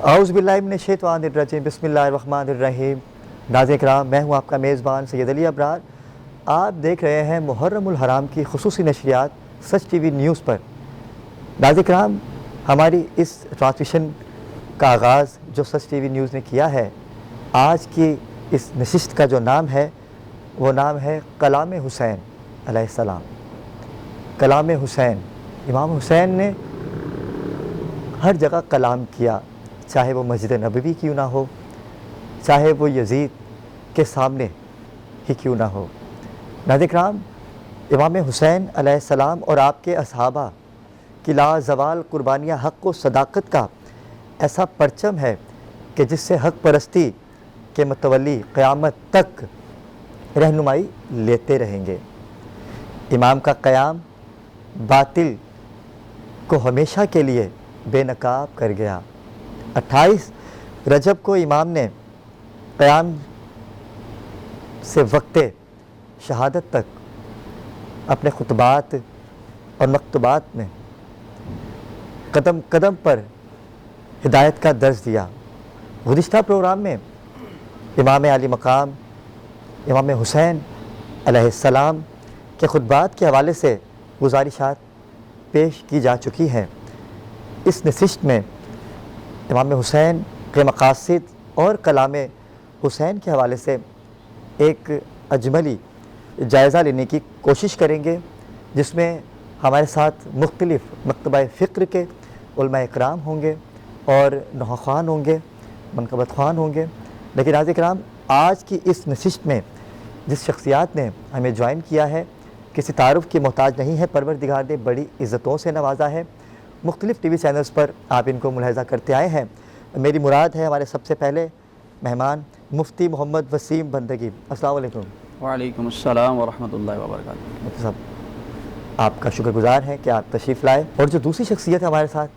اعوذ باللہ من الشیطان الرجیم، بسم اللہ الرحمن الرحیم۔ ناظرین کرام، میں ہوں آپ کا میزبان سید علی ابرار۔ آپ دیکھ رہے ہیں محرم الحرام کی خصوصی نشریات سچ ٹی وی نیوز پر۔ ناظرین کرام، ہماری اس ٹرانسمیشن کا آغاز جو سچ ٹی وی نیوز نے کیا ہے، آج کی اس نشست کا جو نام ہے وہ نام ہے کلام حسین علیہ السلام۔ کلام حسین، امام حسین نے ہر جگہ کلام کیا، چاہے وہ مسجد نبوی کیوں نہ ہو، چاہے وہ یزید کے سامنے ہی کیوں نہ ہو۔ ناظرین کرام، امام حسین علیہ السلام اور آپ کے اصحابہ کی لازوال قربانیاں حق و صداقت کا ایسا پرچم ہے کہ جس سے حق پرستی کے متولی قیامت تک رہنمائی لیتے رہیں گے۔ امام کا قیام باطل کو ہمیشہ کے لیے بے نقاب کر گیا۔ 28 رجب کو امام نے قیام سے وقت شہادت تک اپنے خطبات اور مکتوبات میں قدم قدم پر ہدایت کا درس دیا۔ گزشتہ پروگرام میں امام علی مقام امام حسین علیہ السلام کے خطبات کے حوالے سے گزارشات پیش کی جا چکی ہیں۔ اس نشست میں امام حسین کے مقاصد اور کلام حسین کے حوالے سے ایک اجملی جائزہ لینے کی کوشش کریں گے، جس میں ہمارے ساتھ مختلف مکتبہ فکر کے علماء اکرام ہوں گے اور نحو خوان ہوں گے، منقبت خوان ہوں گے۔ لیکن ناظرین کرام، آج کی اس نشست میں جس شخصیات نے ہمیں جوائن کیا ہے، کسی تعارف کی محتاج نہیں ہے، پروردگار نے بڑی عزتوں سے نوازا ہے۔ مختلف ٹی وی چینلز پر آپ ان کو ملاحظہ کرتے آئے ہیں۔ میری مراد ہے ہمارے سب سے پہلے مہمان مفتی محمد وسیم بندگی۔ السلام علیکم۔ وعلیکم السلام ورحمۃ اللہ وبرکاتہ۔ مفتی صاحب، آپ کا شکر گزار ہے کہ آپ تشریف لائے۔ اور جو دوسری شخصیت ہے ہمارے ساتھ،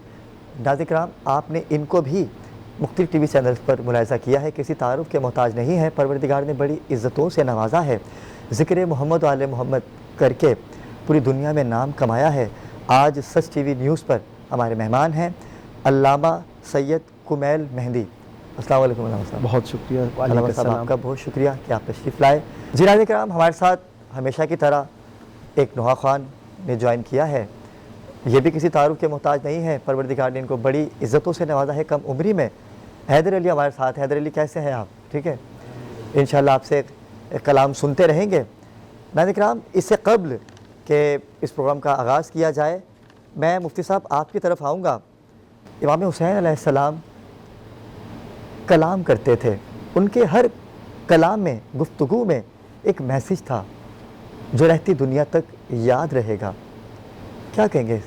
ناظرین کرام، آپ نے ان کو بھی مختلف ٹی وی چینلز پر ملاحظہ کیا ہے، کسی تعارف کے محتاج نہیں ہے، پروردگار نے بڑی عزتوں سے نوازا ہے، ذکر محمد و آل محمد کر کے پوری دنیا میں نام کمایا ہے۔ آج سچ ٹی وی نیوز پر ہمارے مہمان ہیں علامہ سید کمیل مہندی۔ السلام علیکم علامہ صاحب۔ بہت شکریہ علامہ صاحب، آپ کا بہت شکریہ کہ آپ تشریف لائے۔ جی ناظرین کرام، ہمارے ساتھ ہمیشہ کی طرح ایک نحو خوان نے جوائن کیا ہے۔ یہ بھی کسی تعارف کے محتاج نہیں ہے، پروردگار نے ان کو بڑی عزتوں سے نوازا ہے کم عمری میں۔ حیدر علی ہمارے ساتھ۔ حیدر علی، کیسے ہیں آپ؟ ٹھیک ہے، انشاءاللہ آپ سے کلام سنتے رہیں گے۔ ناظرین کرام، اس سے قبل کہ اس پروگرام کا آغاز کیا جائے، میں مفتی صاحب آپ کی طرف آؤں گا۔ امام حسین علیہ السلام کلام کرتے تھے، ان کے ہر کلام میں، گفتگو میں ایک میسیج تھا جو رہتی دنیا تک یاد رہے گا۔ کیا کہیں گے؟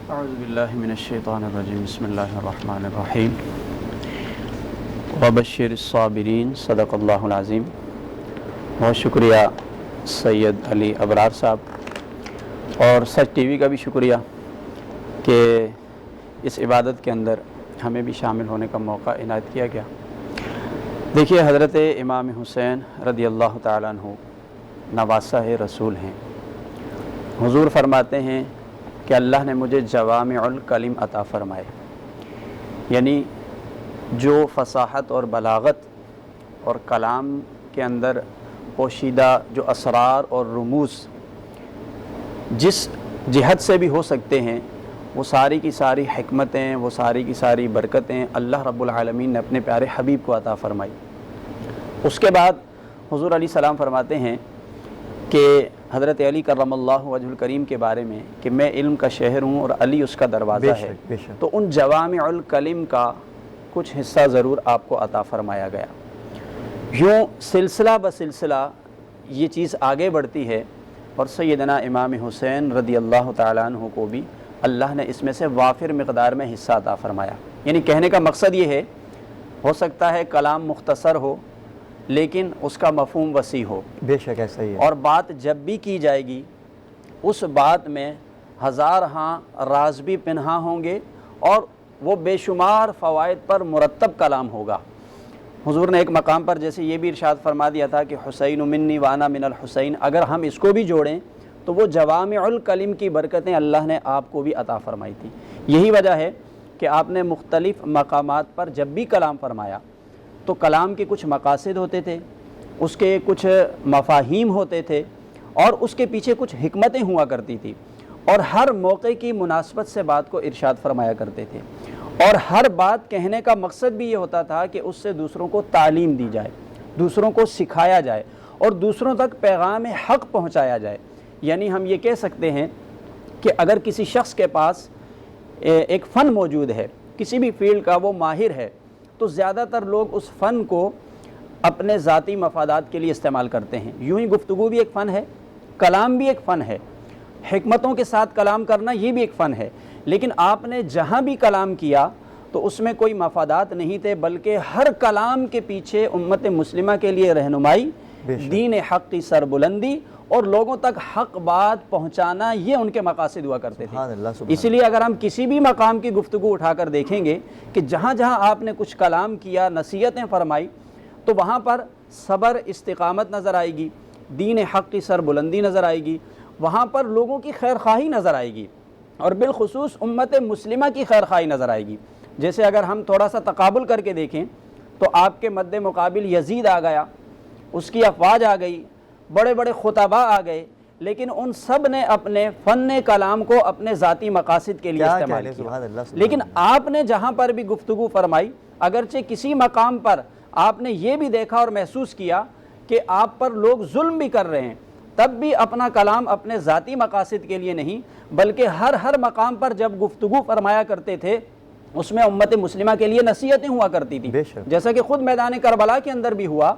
اعوذ باللہ من الشیطان الرجیم، بسم اللہ الرحمن الرحیم۔ وبشر الصابرین، صدق اللہ العظیم۔ بہت شکریہ سید علی ابرار صاحب، اور سچ ٹی وی کا بھی شکریہ کہ اس عبادت کے اندر ہمیں بھی شامل ہونے کا موقع عنایت کیا گیا۔ دیکھیے، حضرت امام حسین رضی اللہ تعالیٰ عنہ نواسہ رسول ہیں۔ حضور فرماتے ہیں کہ اللہ نے مجھے جوامع الکلم عطا فرمائے، یعنی جو فصاحت اور بلاغت اور کلام کے اندر پوشیدہ جو اسرار اور رموز جس جہت سے بھی ہو سکتے ہیں، وہ ساری کی ساری حکمتیں، وہ ساری کی ساری برکتیں اللہ رب العالمین نے اپنے پیارے حبیب کو عطا فرمائی۔ اس کے بعد حضور علیہ السلام فرماتے ہیں کہ حضرت علی کرم اللہ وجہ الکریم کے بارے میں کہ میں علم کا شہر ہوں اور علی اس کا دروازہ ہے۔ تو ان جوامع الکلم کا کچھ حصہ ضرور آپ کو عطا فرمایا گیا۔ یوں سلسلہ بسلسلہ یہ چیز آگے بڑھتی ہے، اور سیدنا امام حسین رضی اللہ تعالیٰ عنہ کو بھی اللہ نے اس میں سے وافر مقدار میں حصہ عطا فرمایا۔ یعنی کہنے کا مقصد یہ ہے، ہو سکتا ہے کلام مختصر ہو لیکن اس کا مفہوم وسیع ہو۔ بے شک ایسا ہی ہے۔ اور بات جب بھی کی جائے گی، اس بات میں ہزار ہاں راز بھی پنہاں ہوں گے، اور وہ بے شمار فوائد پر مرتب کلام ہوگا۔ حضور نے ایک مقام پر جیسے یہ بھی ارشاد فرما دیا تھا کہ حسین منی وانا من الحسین، اگر ہم اس کو بھی جوڑیں تو وہ جوامع الکلم کی برکتیں اللہ نے آپ کو بھی عطا فرمائی تھی۔ یہی وجہ ہے کہ آپ نے مختلف مقامات پر جب بھی کلام فرمایا تو کلام کے کچھ مقاصد ہوتے تھے، اس کے کچھ مفاہیم ہوتے تھے، اور اس کے پیچھے کچھ حکمتیں ہوا کرتی تھی، اور ہر موقع کی مناسبت سے بات کو ارشاد فرمایا کرتے تھے، اور ہر بات کہنے کا مقصد بھی یہ ہوتا تھا کہ اس سے دوسروں کو تعلیم دی جائے، دوسروں کو سکھایا جائے، اور دوسروں تک پیغام حق پہنچایا جائے۔ یعنی ہم یہ کہہ سکتے ہیں کہ اگر کسی شخص کے پاس ایک فن موجود ہے، کسی بھی فیلڈ کا وہ ماہر ہے، تو زیادہ تر لوگ اس فن کو اپنے ذاتی مفادات کے لیے استعمال کرتے ہیں۔ یوں ہی گفتگو بھی ایک فن ہے، کلام بھی ایک فن ہے، حکمتوں کے ساتھ کلام کرنا یہ بھی ایک فن ہے، لیکن آپ نے جہاں بھی کلام کیا تو اس میں کوئی مفادات نہیں تھے، بلکہ ہر کلام کے پیچھے امت مسلمہ کے لیے رہنمائی، دین حق کی سربلندی اور لوگوں تک حق بات پہنچانا، یہ ان کے مقاصد ہوا کرتے تھے۔ اس لیے اگر ہم کسی بھی مقام کی گفتگو اٹھا کر دیکھیں گے کہ جہاں جہاں آپ نے کچھ کلام کیا، نصیحتیں فرمائی، تو وہاں پر صبر، استقامت نظر آئے گی، دین حق کی سربلندی نظر آئے گی، وہاں پر لوگوں کی خیر خواہی نظر آئے گی، اور بالخصوص امت مسلمہ کی خیر خواہی نظر آئے گی۔ جیسے اگر ہم تھوڑا سا تقابل کر کے دیکھیں تو آپ کے مد مقابل یزید آ گیا، اس کی افواج آ گئی، بڑے بڑے خطباء آ گئے، لیکن ان سب نے اپنے فن کلام کو اپنے ذاتی مقاصد کے لیے استعمال کیا۔ لیکن آپ نے جہاں پر بھی گفتگو فرمائی، اگرچہ کسی مقام پر آپ نے یہ بھی دیکھا اور محسوس کیا کہ آپ پر لوگ ظلم بھی کر رہے ہیں، تب بھی اپنا کلام اپنے ذاتی مقاصد کے لیے نہیں، بلکہ ہر مقام پر جب گفتگو فرمایا کرتے تھے اس میں امت مسلمہ کے لیے نصیحتیں ہوا کرتی تھی، جیسا کہ خود میدان کربلا کے اندر بھی ہوا۔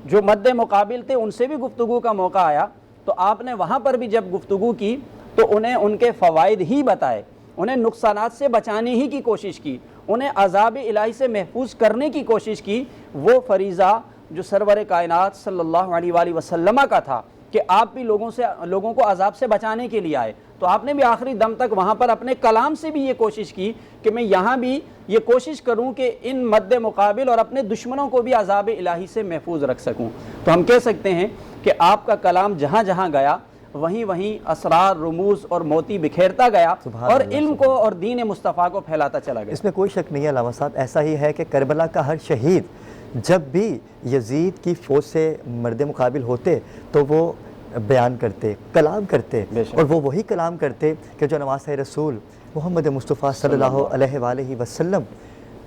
جو مد مقابل تھے ان سے بھی گفتگو کا موقع آیا تو آپ نے وہاں پر بھی جب گفتگو کی تو انہیں ان کے فوائد ہی بتائے، انہیں نقصانات سے بچانے ہی کی کوشش کی، انہیں عذاب الہی سے محفوظ کرنے کی کوشش کی۔ وہ فریضہ جو سرور کائنات صلی اللہ علیہ وآلہ وسلم کا تھا کہ آپ بھی لوگوں کو عذاب سے بچانے کے لیے آئے، تو آپ نے بھی آخری دم تک وہاں پر اپنے کلام سے بھی یہ کوشش کی کہ میں یہاں بھی یہ کوشش کروں کہ ان مد مقابل اور اپنے دشمنوں کو بھی عذاب الہی سے محفوظ رکھ سکوں۔ تو ہم کہہ سکتے ہیں کہ آپ کا کلام جہاں جہاں گیا وہیں اسرار، رموز اور موتی بکھیرتا گیا اور علم کو اور دین مصطفیٰ کو پھیلاتا چلا گیا۔ اس میں کوئی شک نہیں ہے علامہ صاحب، ایسا ہی ہے کہ کربلا کا ہر شہید جب بھی یزید کی فوج سے مرد مقابل ہوتے تو وہ بیان کرتے، کلام کرتے، اور وہ وہی کلام کرتے کہ جو نواسۂ رسول محمد مصطفیٰ صلی اللہ علیہ وآلہ وسلم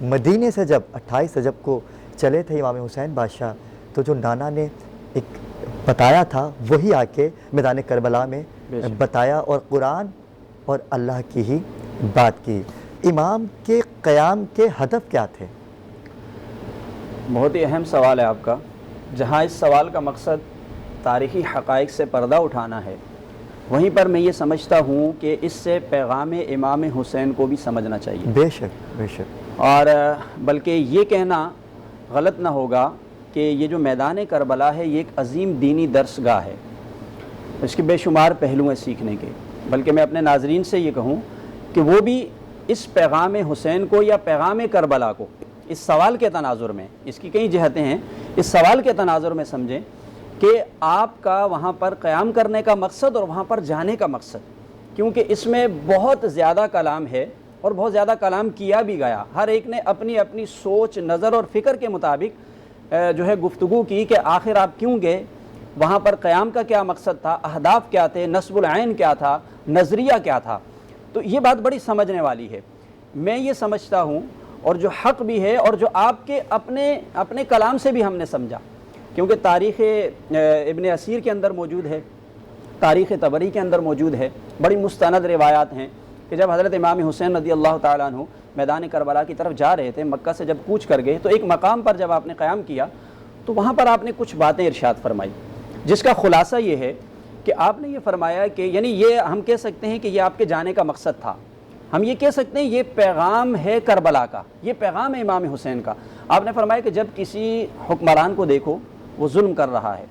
مدینے سے جب 28 رجب کو چلے تھے امام حسین بادشاہ، تو جو نانا نے ایک بتایا تھا وہی آ کے میدان کربلا میں بتایا، اور قرآن اور اللہ کی ہی بات کی۔ امام کے قیام کے ہدف کیا تھے؟ بہت ہی اہم سوال ہے آپ کا۔ جہاں اس سوال کا مقصد تاریخی حقائق سے پردہ اٹھانا ہے، وہیں پر میں یہ سمجھتا ہوں کہ اس سے پیغام امام حسین کو بھی سمجھنا چاہیے۔ بے شک بے شک، اور بلکہ یہ کہنا غلط نہ ہوگا کہ یہ جو میدان کربلا ہے یہ ایک عظیم دینی درس گاہ ہے، اس کے بے شمار پہلو ہیں سیکھنے کے۔ بلکہ میں اپنے ناظرین سے یہ کہوں کہ وہ بھی اس پیغام حسین کو یا پیغام کربلا کو اس سوال کے تناظر میں، اس کی کئی جہتیں ہیں، اس سوال کے تناظر میں سمجھیں کہ آپ کا وہاں پر قیام کرنے کا مقصد اور وہاں پر جانے کا مقصد، کیونکہ اس میں بہت زیادہ کلام ہے اور بہت زیادہ کلام کیا بھی گیا، ہر ایک نے اپنی اپنی سوچ، نظر اور فکر کے مطابق جو ہے گفتگو کی کہ آخر آپ کیوں گئے، وہاں پر قیام کا کیا مقصد تھا، اہداف کیا تھے، نصب العین کیا تھا، نظریہ کیا تھا۔ تو یہ بات بڑی سمجھنے والی ہے۔ میں یہ سمجھتا ہوں، اور جو حق بھی ہے اور جو آپ کے اپنے کلام سے بھی ہم نے سمجھا، کیونکہ تاریخ ابن اسیر کے اندر موجود ہے، تاریخ طبری کے اندر موجود ہے، بڑی مستند روایات ہیں کہ جب حضرت امام حسین رضی اللہ تعالیٰ عنہ میدان کربلا کی طرف جا رہے تھے، مکہ سے جب کوچ کر گئے تو ایک مقام پر جب آپ نے قیام کیا تو وہاں پر آپ نے کچھ باتیں ارشاد فرمائی، جس کا خلاصہ یہ ہے کہ آپ نے یہ فرمایا کہ یعنی یہ ہم کہہ سکتے ہیں کہ یہ آپ کے جانے کا مقصد تھا، ہم یہ کہہ سکتے ہیں یہ پیغام ہے کربلا کا، یہ پیغام ہے امام حسین کا۔ آپ نے فرمایا کہ جب کسی حکمران کو دیکھو وہ ظلم کر رہا ہے،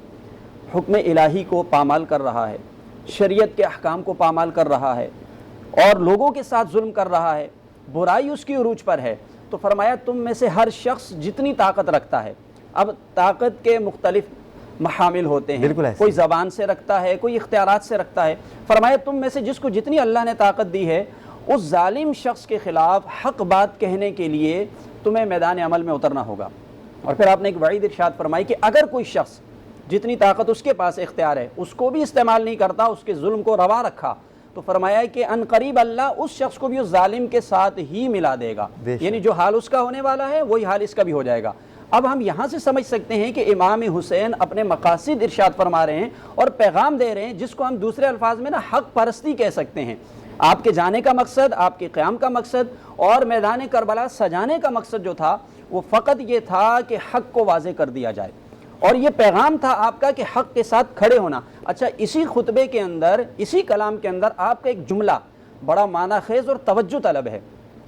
حکم الہی کو پامال کر رہا ہے، شریعت کے احکام کو پامال کر رہا ہے اور لوگوں کے ساتھ ظلم کر رہا ہے، برائی اس کی عروج پر ہے، تو فرمایا تم میں سے ہر شخص جتنی طاقت رکھتا ہے، اب طاقت کے مختلف محامل ہوتے ہیں، کوئی زبان سے رکھتا ہے، کوئی اختیارات سے رکھتا ہے، فرمایا تم میں سے جس کو جتنی اللہ نے طاقت دی ہے اس ظالم شخص کے خلاف حق بات کہنے کے لیے تمہیں میدان عمل میں اترنا ہوگا۔ اور پھر آپ نے ایک وعید ارشاد فرمائی کہ اگر کوئی شخص جتنی طاقت اس کے پاس اختیار ہے اس کو بھی استعمال نہیں کرتا، اس کے ظلم کو روا رکھا، تو فرمایا ہے کہ ان قریب اللہ اس شخص کو بھی اس ظالم کے ساتھ ہی ملا دے گا، یعنی جو حال اس کا ہونے والا ہے وہی حال اس کا بھی ہو جائے گا۔ اب ہم یہاں سے سمجھ سکتے ہیں کہ امام حسین اپنے مقاصد ارشاد فرما رہے ہیں اور پیغام دے رہے ہیں، جس کو ہم دوسرے الفاظ میں حق پرستی کہہ سکتے ہیں۔ آپ کے جانے کا مقصد، آپ کے قیام کا مقصد اور میدان کربلا سجانے کا مقصد جو تھا وہ فقط یہ تھا کہ حق کو واضح کر دیا جائے، اور یہ پیغام تھا آپ کا کہ حق کے ساتھ کھڑے ہونا۔ اچھا، اسی خطبے کے اندر، اسی کلام کے اندر آپ کا ایک جملہ بڑا معنی خیز اور توجہ طلب ہے۔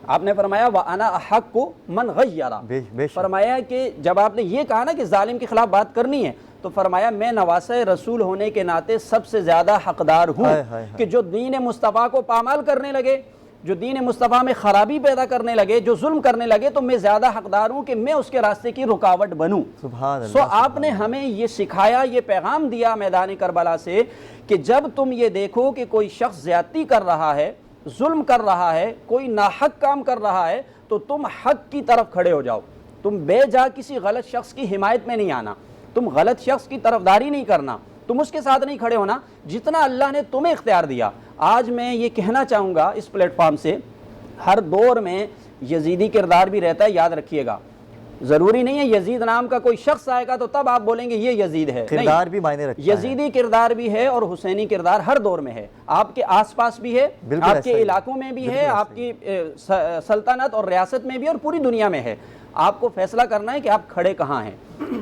آپ نے فرمایا وَأَنَا أَحَقُّ مَنْ غَيَّرَ، فرمایا کہ جب آپ نے یہ کہا نا کہ ظالم کے خلاف بات کرنی ہے، تو فرمایا میں نواسہ رسول ہونے کے ناطے سب سے زیادہ حقدار ہوں کہ جو دین مصطفیٰ کو پامال کرنے لگے، جو دین مصطفیٰ میں خرابی پیدا کرنے لگے، جو ظلم کرنے لگے، تو میں زیادہ حقدار ہوں کہ میں اس کے راستے کی رکاوٹ بنوں۔ سبحان اللہ۔ سو آپ نے ہمیں یہ سکھایا، یہ پیغام دیا میدان کربلا سے کہ جب تم یہ دیکھو کہ کوئی شخص زیادتی کر رہا ہے، ظلم کر رہا ہے، کوئی ناحق کام کر رہا ہے، تو تم حق کی طرف کھڑے ہو جاؤ۔ تم بے جا کسی غلط شخص کی حمایت میں نہیں آنا، تم غلط شخص کی طرفداری نہیں کرنا، تم اس کے ساتھ نہیں کھڑے ہونا جتنا اللہ نے تمہیں اختیار دیا۔ آج میں یہ کہنا چاہوں گا اس پلیٹ فارم سے، ہر دور میں یزیدی کردار بھی رہتا ہے، یاد رکھیے گا۔ ضروری نہیں ہے یزید نام کا کوئی شخص آئے گا تو تب آپ بولیں گے یہ یزید ہے، کردار بھی معنی رکھتا ہے، یزیدی کردار بھی ہے اور حسینی کردار ہر دور میں ہے، آپ کے آس پاس بھی ہے، آپ کے علاقوں میں بھی ہے، آپ کی سلطنت اور ریاست میں بھی اور پوری دنیا میں ہے۔ آپ کو فیصلہ کرنا ہے کہ آپ کھڑے کہاں ہیں۔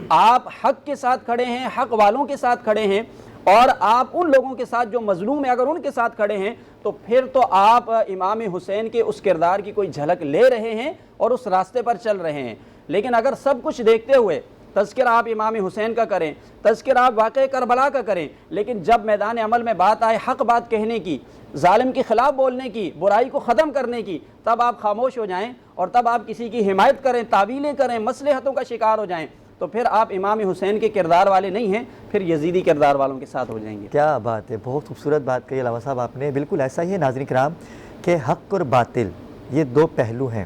آپ حق کے ساتھ کھڑے ہیں، حق والوں کے ساتھ کھڑے ہیں، اور آپ ان لوگوں کے ساتھ جو مظلوم ہیں، اگر ان کے ساتھ کھڑے ہیں تو پھر تو آپ امام حسین کے اس کردار کی کوئی جھلک لے رہے ہیں اور اس راستے پر چل رہے ہیں۔ لیکن اگر سب کچھ دیکھتے ہوئے تذکرہ آپ امام حسین کا کریں، تذکرہ آپ واقعہ کربلا کا کریں، لیکن جب میدان عمل میں بات آئے حق بات کہنے کی، ظالم کے خلاف بولنے کی، برائی کو ختم کرنے کی، تب آپ خاموش ہو جائیں اور تب آپ کسی کی حمایت کریں، تعویلیں کریں، مصلحتوں کا شکار ہو جائیں، تو پھر آپ امام حسین کے کردار والے نہیں ہیں، پھر یزیدی کردار والوں کے ساتھ ہو جائیں گے۔ کیا بات ہے، بہت خوبصورت بات کہی علامہ صاحب آپ نے۔ بالکل ایسا ہی ہے ناظرین کرام کہ حق اور باطل یہ دو پہلو ہیں،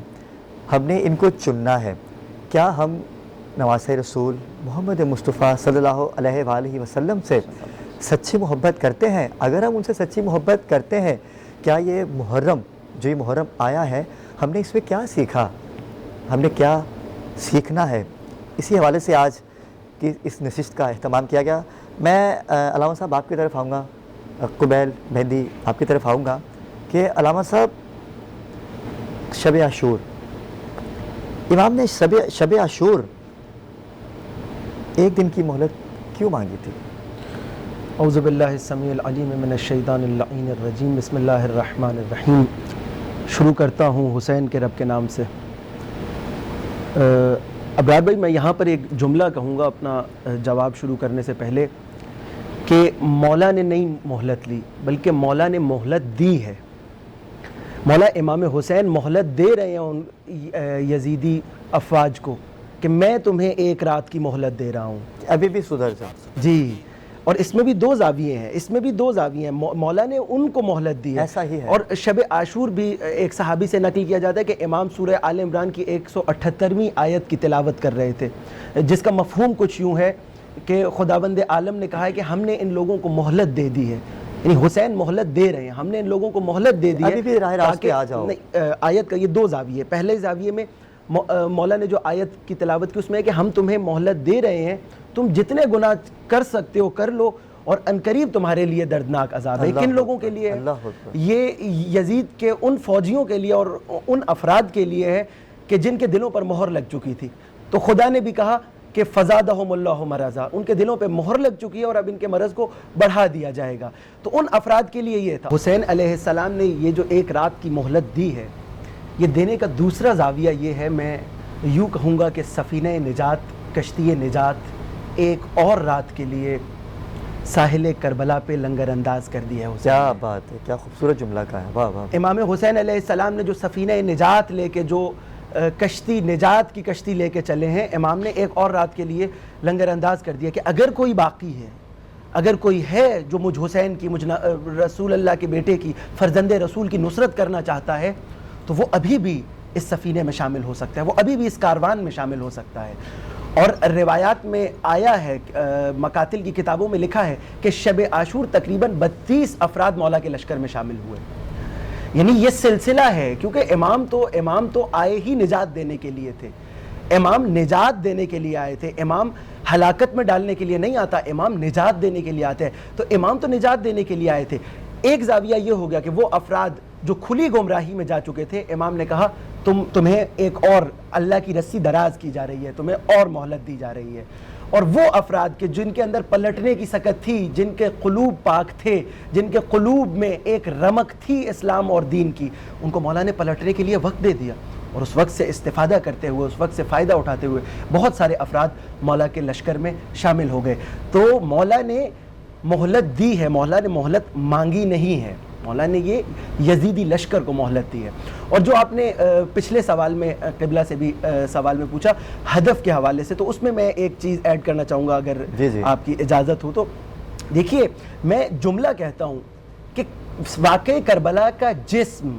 ہم نے ان کو چننا ہے۔ کیا ہم نواسہ رسول محمد مصطفیٰ صلی اللہ علیہ وآلہ وسلم سے سچی محبت کرتے ہیں؟ اگر ہم ان سے سچی محبت کرتے ہیں، کیا یہ محرم جو یہ محرم آیا ہے، ہم نے اس میں کیا سیکھا، ہم نے کیا سیکھنا ہے، اسی حوالے سے آج کی اس نشست کا اہتمام کیا گیا۔ میں علامہ صاحب آپ کی طرف آؤں گا، قبیل مہندی آپ کی طرف آؤں گا کہ علامہ صاحب شب عاشور، امام نے شب عاشور ایک دن کی مہلت کیوں مانگی تھی؟ اعوذ باللہ السمیع العلیم من الشیطان اللعین الرجیم، بسم اللہ الرحمن الرحیم۔ شروع کرتا ہوں حسین کے رب کے نام سے۔ ابرار بھائی، میں یہاں پر ایک جملہ کہوں گا اپنا جواب شروع کرنے سے پہلے، کہ مولا نے نہیں مہلت لی بلکہ مولا نے مہلت دی ہے۔ مولا امام حسین مہلت دے رہے ہیں ان یزیدی افواج کو کہ میں تمہیں ایک رات کی مہلت دے رہا ہوں، ابھی بھی سدھر جاؤ۔ جی، اور اس میں بھی دو زاویے ہیں، اس میں بھی دو زاویے ہیں، مولا نے ان کو مہلت دی ہے، ایسا ہی ہے۔ اور شب عاشور بھی ایک صحابی سے نقل کیا جاتا ہے کہ امام سورہ آل عمران کی 178ویں آیت کی تلاوت کر رہے تھے، جس کا مفہوم کچھ یوں ہے کہ خداوند عالم نے کہا ہے کہ ہم نے ان لوگوں کو مہلت دے دی ہے، یعنی حسین مہلت دے رہے ہیں، ہم نے ان لوگوں کو مہلت دے دی ہے، ابھی بھی راہ راست پہ آ جاؤ۔ آیت کا یہ دو زاویے، پہلے زاویے میں مولا نے جو آیت کی تلاوت کی اس میں ہے کہ ہم تمہیں مہلت دے رہے ہیں، تم جتنے گناہ کر سکتے ہو کر لو، اور عنقریب تمہارے لیے دردناک عذاب ہے۔ کن لوگوں کے لیے ہے؟ یہ یزید کے ان فوجیوں کے لیے اور ان افراد کے لیے ہے کہ جن کے دلوں پر مہر لگ چکی تھی، تو خدا نے بھی کہا کہ فزادہم اللہ مرضا، ان کے دلوں پہ مہر لگ چکی ہے اور اب ان کے مرض کو بڑھا دیا جائے گا، تو ان افراد کے لیے یہ تھا۔ حسین علیہ السلام نے یہ جو ایک رات کی مہلت دی ہے، یہ دینے کا دوسرا زاویہ یہ ہے، میں یوں کہوں گا کہ سفینہ نجات، کشتی نجات ایک اور رات کے لیے ساحل کربلا پہ لنگر انداز کر دیا ہے۔ کیا بات ہے، کیا خوبصورت جملہ کا ہے، واہ واہ۔ امام حسین علیہ السلام نے جو سفینہ نجات لے کے، جو کشتی نجات کی کشتی لے کے چلے ہیں، امام نے ایک اور رات کے لیے لنگر انداز کر دیا کہ اگر کوئی باقی ہے، اگر کوئی ہے جو مجھ حسین کی، مجھ رسول اللہ کے بیٹے کی، فرزند رسول کی نصرت کرنا چاہتا ہے تو وہ ابھی بھی اس سفینے میں شامل ہو سکتا ہے، وہ ابھی بھی اس کاروان میں شامل ہو سکتا ہے۔ اور روایات میں آیا ہے، مقاتل کی کتابوں میں لکھا ہے کہ شب عاشور تقریباً 32 افراد مولا کے لشکر میں شامل ہوئے۔ یعنی یہ سلسلہ ہے، کیونکہ امام تو آئے ہی نجات دینے کے لیے تھے، امام نجات دینے کے لیے آئے تھے، امام ہلاکت میں ڈالنے کے لیے نہیں آتا، امام نجات دینے کے لیے آتے ہیں، تو امام تو نجات دینے کے لیے آئے تھے۔ ایک زاویہ یہ ہو گیا کہ وہ افراد جو کھلی گمراہی میں جا چکے تھے، امام نے کہا تمہیں ایک اور اللہ کی رسی دراز کی جا رہی ہے، تمہیں اور مہلت دی جا رہی ہے۔ اور وہ افراد کہ جن کے اندر پلٹنے کی سکت تھی، جن کے قلوب پاک تھے، جن کے قلوب میں ایک رمق تھی اسلام اور دین کی، ان کو مولا نے پلٹنے کے لیے وقت دے دیا، اور اس وقت سے استفادہ کرتے ہوئے، اس وقت سے فائدہ اٹھاتے ہوئے بہت سارے افراد مولا کے لشکر میں شامل ہو گئے۔ تو مولا نے مہلت دی ہے، مولا نے مہلت مانگی نہیں ہے، مولا نے یہ یزیدی لشکر کو مہلت دی ہے۔ اور جو آپ نے پچھلے سوال میں قبلہ سے بھی سوال میں پوچھا ہدف کے حوالے سے، تو اس میں میں ایک چیز ایڈ کرنا چاہوں گا اگر آپ کی اجازت ہو تو۔ دیکھیے میں جملہ کہتا ہوں کہ واقعہ کربلا کا جسم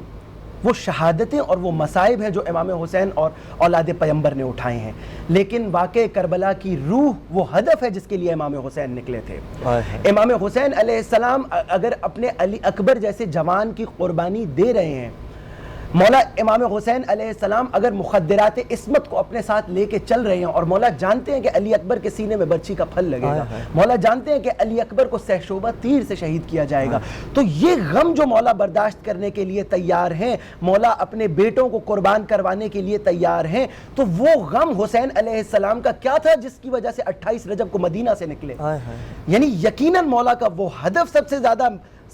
وہ شہادتیں اور وہ مصائب ہیں جو امام حسین اور اولاد پیمبر نے اٹھائے ہیں، لیکن واقعہ کربلا کی روح وہ ہدف ہے جس کے لیے امام حسین نکلے تھے۔ امام حسین علیہ السلام اگر اپنے علی اکبر جیسے جوان کی قربانی دے رہے ہیں، مولا امام حسین علیہ السلام اگر مخدرات عصمت کو اپنے ساتھ لے کے چل رہے ہیں، اور مولا جانتے ہیں کہ علی اکبر کے سینے میں برچھی کا پھل لگے گا، مولا جانتے ہیں کہ علی اکبر کو سہشوبہ تیر سے شہید کیا جائے گا، تو یہ غم جو مولا برداشت کرنے کے لیے تیار ہیں، مولا اپنے بیٹوں کو قربان کروانے کے لیے تیار ہیں، تو وہ غم حسین علیہ السلام کا کیا تھا جس کی وجہ سے 28 رجب کو مدینہ سے نکلے؟ یعنی یقیناً مولا کا وہ ہدف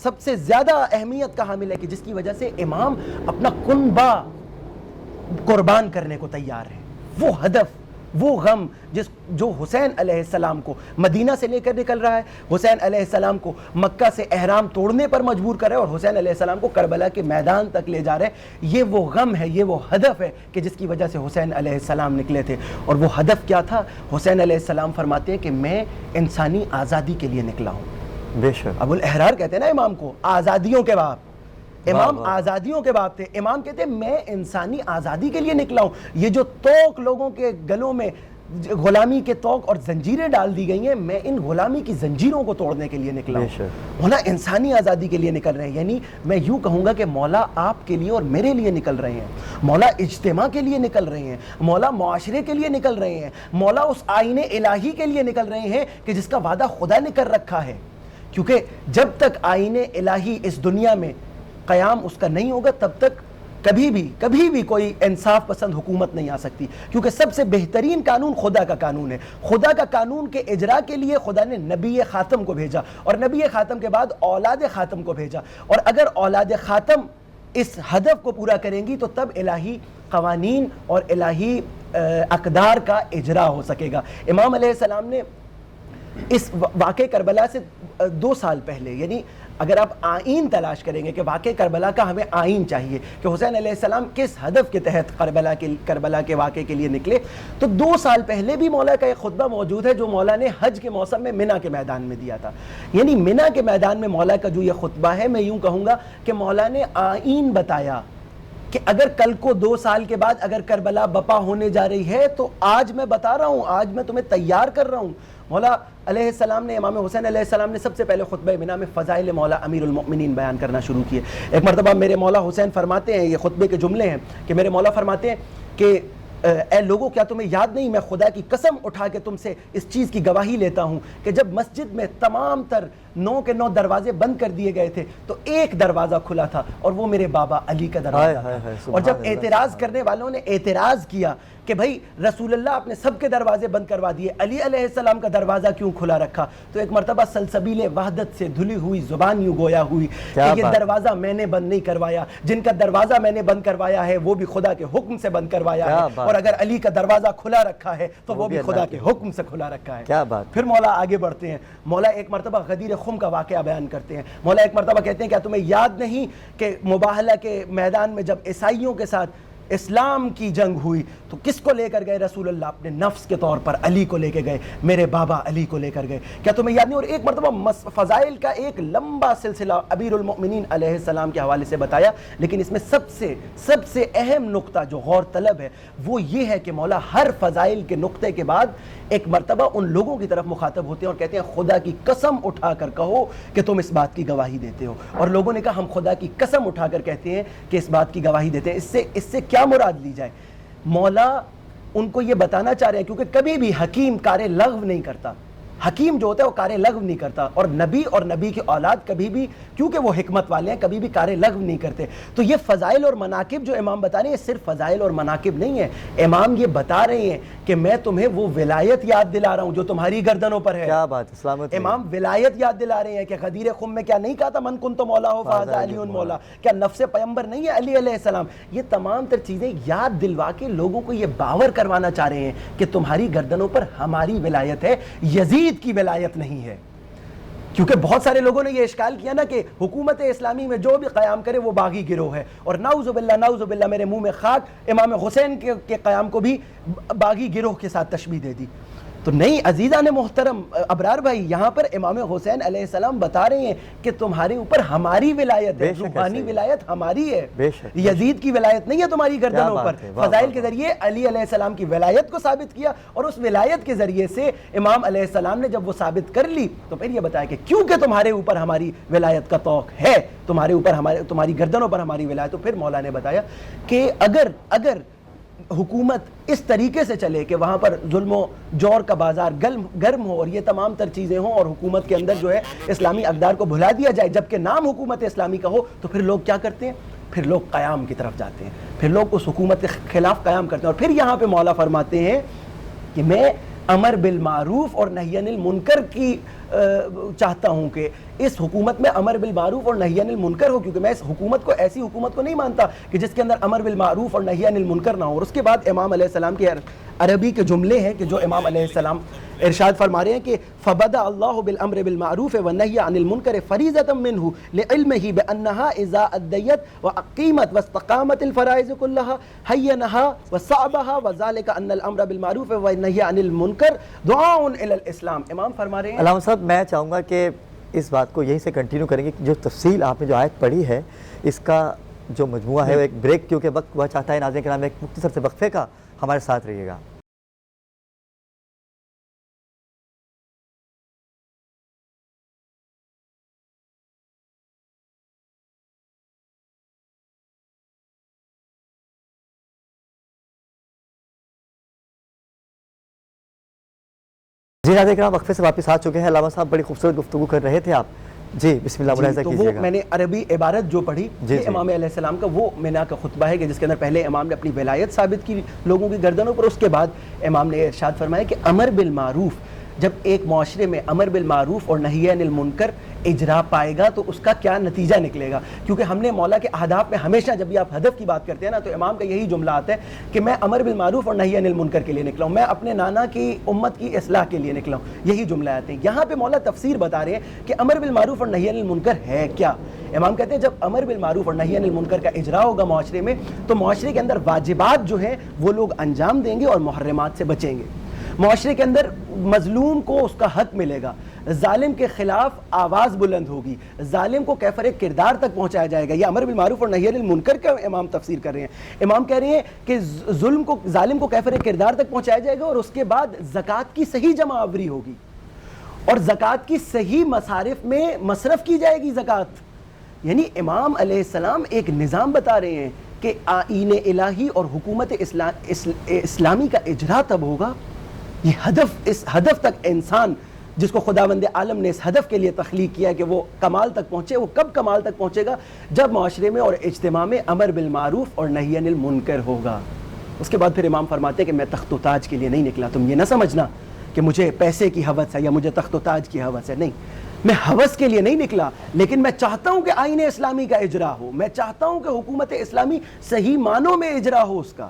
سب سے زیادہ اہمیت کا حامل ہے کہ جس کی وجہ سے امام اپنا کنبہ قربان کرنے کو تیار ہے۔ وہ ہدف، وہ غم جو حسین علیہ السلام کو مدینہ سے لے کر نکل رہا ہے، حسین علیہ السلام کو مکہ سے احرام توڑنے پر مجبور کر رہا ہے، اور حسین علیہ السلام کو کربلا کے میدان تک لے جا رہے ہیں، یہ وہ غم ہے، یہ وہ ہدف ہے کہ جس کی وجہ سے حسین علیہ السلام نکلے تھے۔ اور وہ ہدف کیا تھا؟ حسین علیہ السلام فرماتے ہیں کہ میں انسانی آزادی کے لیے نکلا ہوں۔ بے شک ابو الاحرار کہتے ہیں نا امام کو آزادیوں کے باپ، امام آزادیوں کے باپ تھے۔ امام کہتے ہیں میں انسانی آزادی کے لیے نکلا ہوں۔ یہ جو توق لوگوں کے گلوں میں غلامی کے توق اور زنجیریں ڈال دی گئی ہیں، میں ان غلامی کی زنجیروں کو توڑنے کے لیے نکلا ہوں۔ مولا انسانی آزادی کے لیے نکل رہے ہیں، یعنی میں یوں کہوں گا کہ مولا آپ کے لیے اور میرے لیے نکل رہے ہیں، مولا اجتماع کے لیے نکل رہے ہیں، مولا معاشرے کے لیے نکل رہے ہیں، مولا اس آئین الہی کے لیے نکل رہے ہیں کہ جس کا وعدہ خدا نے کر رکھا ہے۔ کیونکہ جب تک آئین الہی اس دنیا میں قیام اس کا نہیں ہوگا، تب تک کبھی بھی کوئی انصاف پسند حکومت نہیں آ سکتی، کیونکہ سب سے بہترین قانون خدا کا قانون ہے۔ خدا کا قانون کے اجرا کے لیے خدا نے نبی خاتم کو بھیجا، اور نبی خاتم کے بعد اولاد خاتم کو بھیجا، اور اگر اولاد خاتم اس ہدف کو پورا کریں گی تو تب الہی قوانین اور الہی اقدار کا اجرا ہو سکے گا۔ امام علیہ السلام نے اس واقع کربلا سے 2 سال پہلے، یعنی اگر آپ آئین تلاش کریں گے کہ واقع کربلا کا ہمیں آئین چاہیے کہ حسین علیہ السلام کس ہدف کے تحت کربلا کے واقعے کے لیے نکلے، تو 2 سال پہلے بھی مولا کا ایک خطبہ موجود ہے جو مولا نے حج کے موسم میں منی کے میدان میں دیا تھا۔ یعنی منی کے میدان میں مولا کا جو یہ خطبہ ہے، میں یوں کہوں گا کہ مولا نے آئین بتایا کہ اگر کل کو 2 سال کے بعد اگر کربلا بپا ہونے جا رہی ہے تو آج میں بتا رہا ہوں، آج میں تمہیں تیار کر رہا ہوں۔ مولا علیہ السلام نے، امام حسین علیہ السلام نے سب سے پہلے خطبہ منی میں فضائل مولا امیر المؤمنین بیان کرنا شروع کیے۔ ایک مرتبہ میرے مولا حسین فرماتے ہیں، یہ خطبے کے جملے ہیں کہ میرے مولا فرماتے ہیں کہ اے لوگوں کیا تمہیں یاد نہیں، میں خدا کی قسم اٹھا کے تم سے اس چیز کی گواہی لیتا ہوں کہ جب مسجد میں تمام تر 9 کے 9 دروازے بند کر دیے گئے تھے تو ایک دروازہ کھلا تھا، اور وہ میرے بابا علی کا دروازہ تھا۔ اور جب اعتراض کرنے والوں نے اعتراض کیا کہ بھائی رسول اللہ آپ نے سب کے دروازے بند کروا دیے، علی علیہ السلام کا دروازہ کیوں کھلا رکھا، تو ایک مرتبہ سلسبیل وحدت سے دھلی ہوئی زبان یوں گویا ہوئی کہ یہ دروازہ میں نے بند نہیں کروایا، جن کا دروازہ میں نے بند کروایا ہے وہ بھی خدا کے حکم سے بند کروایا ہے، اور اگر علی کا دروازہ کھلا رکھا ہے تو وہ بھی خدا کے حکم سے کھلا رکھا ہے۔ کیا بات۔ پھر مولا آگے بڑھتے ہیں، مولا ایک مرتبہ غدیر خم کا واقعہ بیان کرتے ہیں۔ مولا ایک مرتبہ کہتے ہیں کیا تمہیں یاد نہیں کہ مباہلہ کے میدان میں جب عیسائیوں کے ساتھ اسلام کی جنگ ہوئی تو کس کو لے کر گئے رسول اللہ؟ اپنے نفس کے طور پر علی کو لے کے گئے، میرے بابا علی کو لے کر گئے. کیا تمہیں یاد نہیں؟ اور ایک مرتبہ فضائل کا ایک لمبا سلسلہ امیر المؤمنین علیہ السلام کے حوالے سے بتایا، لیکن اس میں سب سے اہم نقطہ جو غور طلب ہے وہ یہ ہے کہ مولا ہر فضائل کے نقطے کے بعد ایک مرتبہ ان لوگوں کی طرف مخاطب ہوتے ہیں اور کہتے ہیں خدا کی قسم اٹھا کر کہو کہ تم اس بات کی گواہی دیتے ہو. اور لوگوں نے کہا ہم خدا کی قسم اٹھا کر کہتے ہیں کہ اس بات کی گواہی دیتے ہیں. اس سے کیا مراد لی جائے؟ مولا ان کو یہ بتانا چاہ رہے ہیں کیونکہ کبھی بھی حکیم کار لغو نہیں کرتا. حکیم جو ہوتا ہے وہ کار لغو نہیں کرتا، اور نبی کی اولاد کبھی بھی، کیونکہ وہ حکمت والے ہیں، کبھی بھی کار لغو نہیں کرتے. تو یہ فضائل اور مناقب جو امام بتا رہے ہیں، یہ صرف فضائل اور مناقب نہیں ہے. امام یہ بتا رہے ہیں کہ میں تمہیں وہ ولایت یاد دلا رہا ہوں جو تمہاری گردنوں پر ہے. کیا بات ہے، سلامت. امام ولایت یاد دلا رہے ہیں کہ غدیر خم میں کیا نہیں کہا تھا من کنت مولا ہو فہذا علی مولا؟ کیا نفس پیغمبر نہیں ہے علی علیہ السلام؟ یہ تمام تر چیزیں یاد دلوا کے لوگوں کو یہ باور کروانا چاہ رہے ہیں کہ تمہاری گردنوں پر ہماری ولایت ہے، یزید کی ولایت نہیں ہے. کیونکہ بہت سارے لوگوں نے یہ اشکال کیا نا کہ حکومت اسلامی میں جو بھی قیام کرے وہ باغی گروہ ہے، اور نعوذ باللہ میرے منہ میں خاک، امام حسین کے قیام کو بھی باغی گروہ کے ساتھ تشبیہ دے دی. تو نہیں عزیزان محترم ابرار بھائی، یہاں پر امام حسین علیہ السلام بتا رہے ہیں کہ تمہارے اوپر ہماری ولایت ہے، روحانی ولایت ہماری ہے، یزید کی ولایت نہیں ہے تمہاری گردنوں پر. فضائل کے ذریعے علی علیہ السلام کی ولایت کو ثابت کیا، اور اس ولایت کے ذریعے سے امام علیہ السلام نے جب وہ ثابت کر لی تو پھر یہ بتایا کہ کیونکہ تمہارے اوپر ہماری ولایت کا توق ہے، تمہارے اوپر تمہاری گردنوں پر ہماری ولایت. تو پھر مولا نے بتایا کہ اگر حکومت اس طریقے سے چلے کہ وہاں پر ظلم و جور کا بازار گرم ہو اور یہ تمام تر چیزیں ہوں، اور حکومت کے اندر جو ہے اسلامی اقدار کو بھلا دیا جائے جبکہ نام حکومت اسلامی کا ہو، تو پھر لوگ کیا کرتے ہیں؟ پھر لوگ قیام کی طرف جاتے ہیں، پھر لوگ اس حکومت کے خلاف قیام کرتے ہیں. اور پھر یہاں پہ مولا فرماتے ہیں کہ میں امر بالمعروف اور نہی عن المنکر کی چاہتا ہوں کہ اس حکومت میں امر بالمعروف اور نہی عن المنکر ہو، کیونکہ میں اس حکومت کو ایسی حکومت کو نہیں مانتا کہ جس کے اندر امر بالمعروف اور نہی عن المنکر نہ ہو. اور اس کے بعد امام علیہ السلام کے عربی کے جملے ہیں کہ جو امام علیہ السلام ارشاد فرما رہے ہیں کہ فبدأ اللہ بالامر بالمعروف والنہی عن المنکر فریضۃ منہ لعلمہ بانہا اذا ادیت واقیمت واستقامت الفرائض كلها حینها وصعبها وذلك ان الامر بالمعروف والنہی عن المنکر دعاء الى الاسلام. امام فرما رہے ہیں. علامہ صاحب میں چاہوں گا کہ اس بات کو یہیں سے کنٹینیو کریں گے، جو تفصیل آپ نے جو آیت پڑھی ہے اس کا جو مجموعہ ہے وہ ایک بریک، کیونکہ وقت وہ چاہتا ہے ناظرین کرام ایک مختصر سے وقفے کا، ہمارے ساتھ رہیے گا. جی ناظرین کرام، وقفے سے واپس آ چکے ہیں. علامہ صاحب بڑی خوبصورت گفتگو کر رہے تھے آپ. جی بسم اللہ ملاحظہ تو کیجیے وہ گا. میں نے عربی عبارت جو پڑھی یہ امام علیہ السلام کا وہ مینا کا خطبہ ہے کہ جس کے اندر پہلے امام نے اپنی ولایت ثابت کی لوگوں کی گردنوں پر، اس کے بعد امام نے ارشاد فرمایا کہ امر بالمعروف، جب ایک معاشرے میں امر بالمعروف اور نہی عن المنکر اجرا پائے گا تو اس کا کیا نتیجہ نکلے گا. کیونکہ ہم نے مولا کے اہداف میں ہمیشہ جب بھی آپ ہدف کی بات کرتے ہیں نا تو امام کا یہی جملہ آتا ہے کہ میں امر بالمعروف اور نہی عن المنکر کے لیے نکلا ہوں، میں اپنے نانا کی امت کی اصلاح کے لیے نکلا ہوں. یہی جملہ آتے ہیں. یہاں پہ مولا تفسیر بتا رہے ہیں کہ امر بالمعروف اور نہی عن المنکر ہے کیا. امام کہتے ہیں جب امر بالمعروف اور نہی عن المنکر کا اجرا ہوگا معاشرے میں تو معاشرے کے اندر واجبات جو ہیں وہ لوگ انجام دیں گے اور محرمات سے بچیں گے. معاشرے کے اندر مظلوم کو اس کا حق ملے گا، ظالم کے خلاف آواز بلند ہوگی، ظالم کو کیفر کردار تک پہنچایا جائے گا. یہ امر بالمعروف اور نہی عن المنکر کا امام تفسیر کر رہے ہیں. امام کہہ رہے ہیں کہ ظالم کو کیفر کردار تک پہنچایا جائے گا، اور اس کے بعد زکوٰۃ کی صحیح جمع آوری ہوگی اور زکوٰۃ کی صحیح مصارف میں مصرف کی جائے گی زکوٰۃ. یعنی امام علیہ السلام ایک نظام بتا رہے ہیں کہ آئین الہی اور حکومت اسلامی کا اجرا تب ہوگا. یہ اس ہدف تک انسان جس کو خداوند عالم نے اس ہدف کے لیے تخلیق کیا کہ وہ کمال تک پہنچے، وہ کب کمال تک پہنچے گا؟ جب معاشرے میں اور اجتماع میں امر بالمعروف اور نہی عن المنکر ہوگا. اس کے بعد پھر امام فرماتے ہیں کہ میں تخت و تاج کے لیے نہیں نکلا. تم یہ نہ سمجھنا کہ مجھے پیسے کی ہوس ہے یا مجھے تخت و تاج کی ہوس ہے. نہیں، میں ہوس کے لیے نہیں نکلا، لیکن میں چاہتا ہوں کہ آئین اسلامی کا اجرا ہو، میں چاہتا ہوں کہ حکومت اسلامی صحیح معنوں میں اجرا ہو اس کا.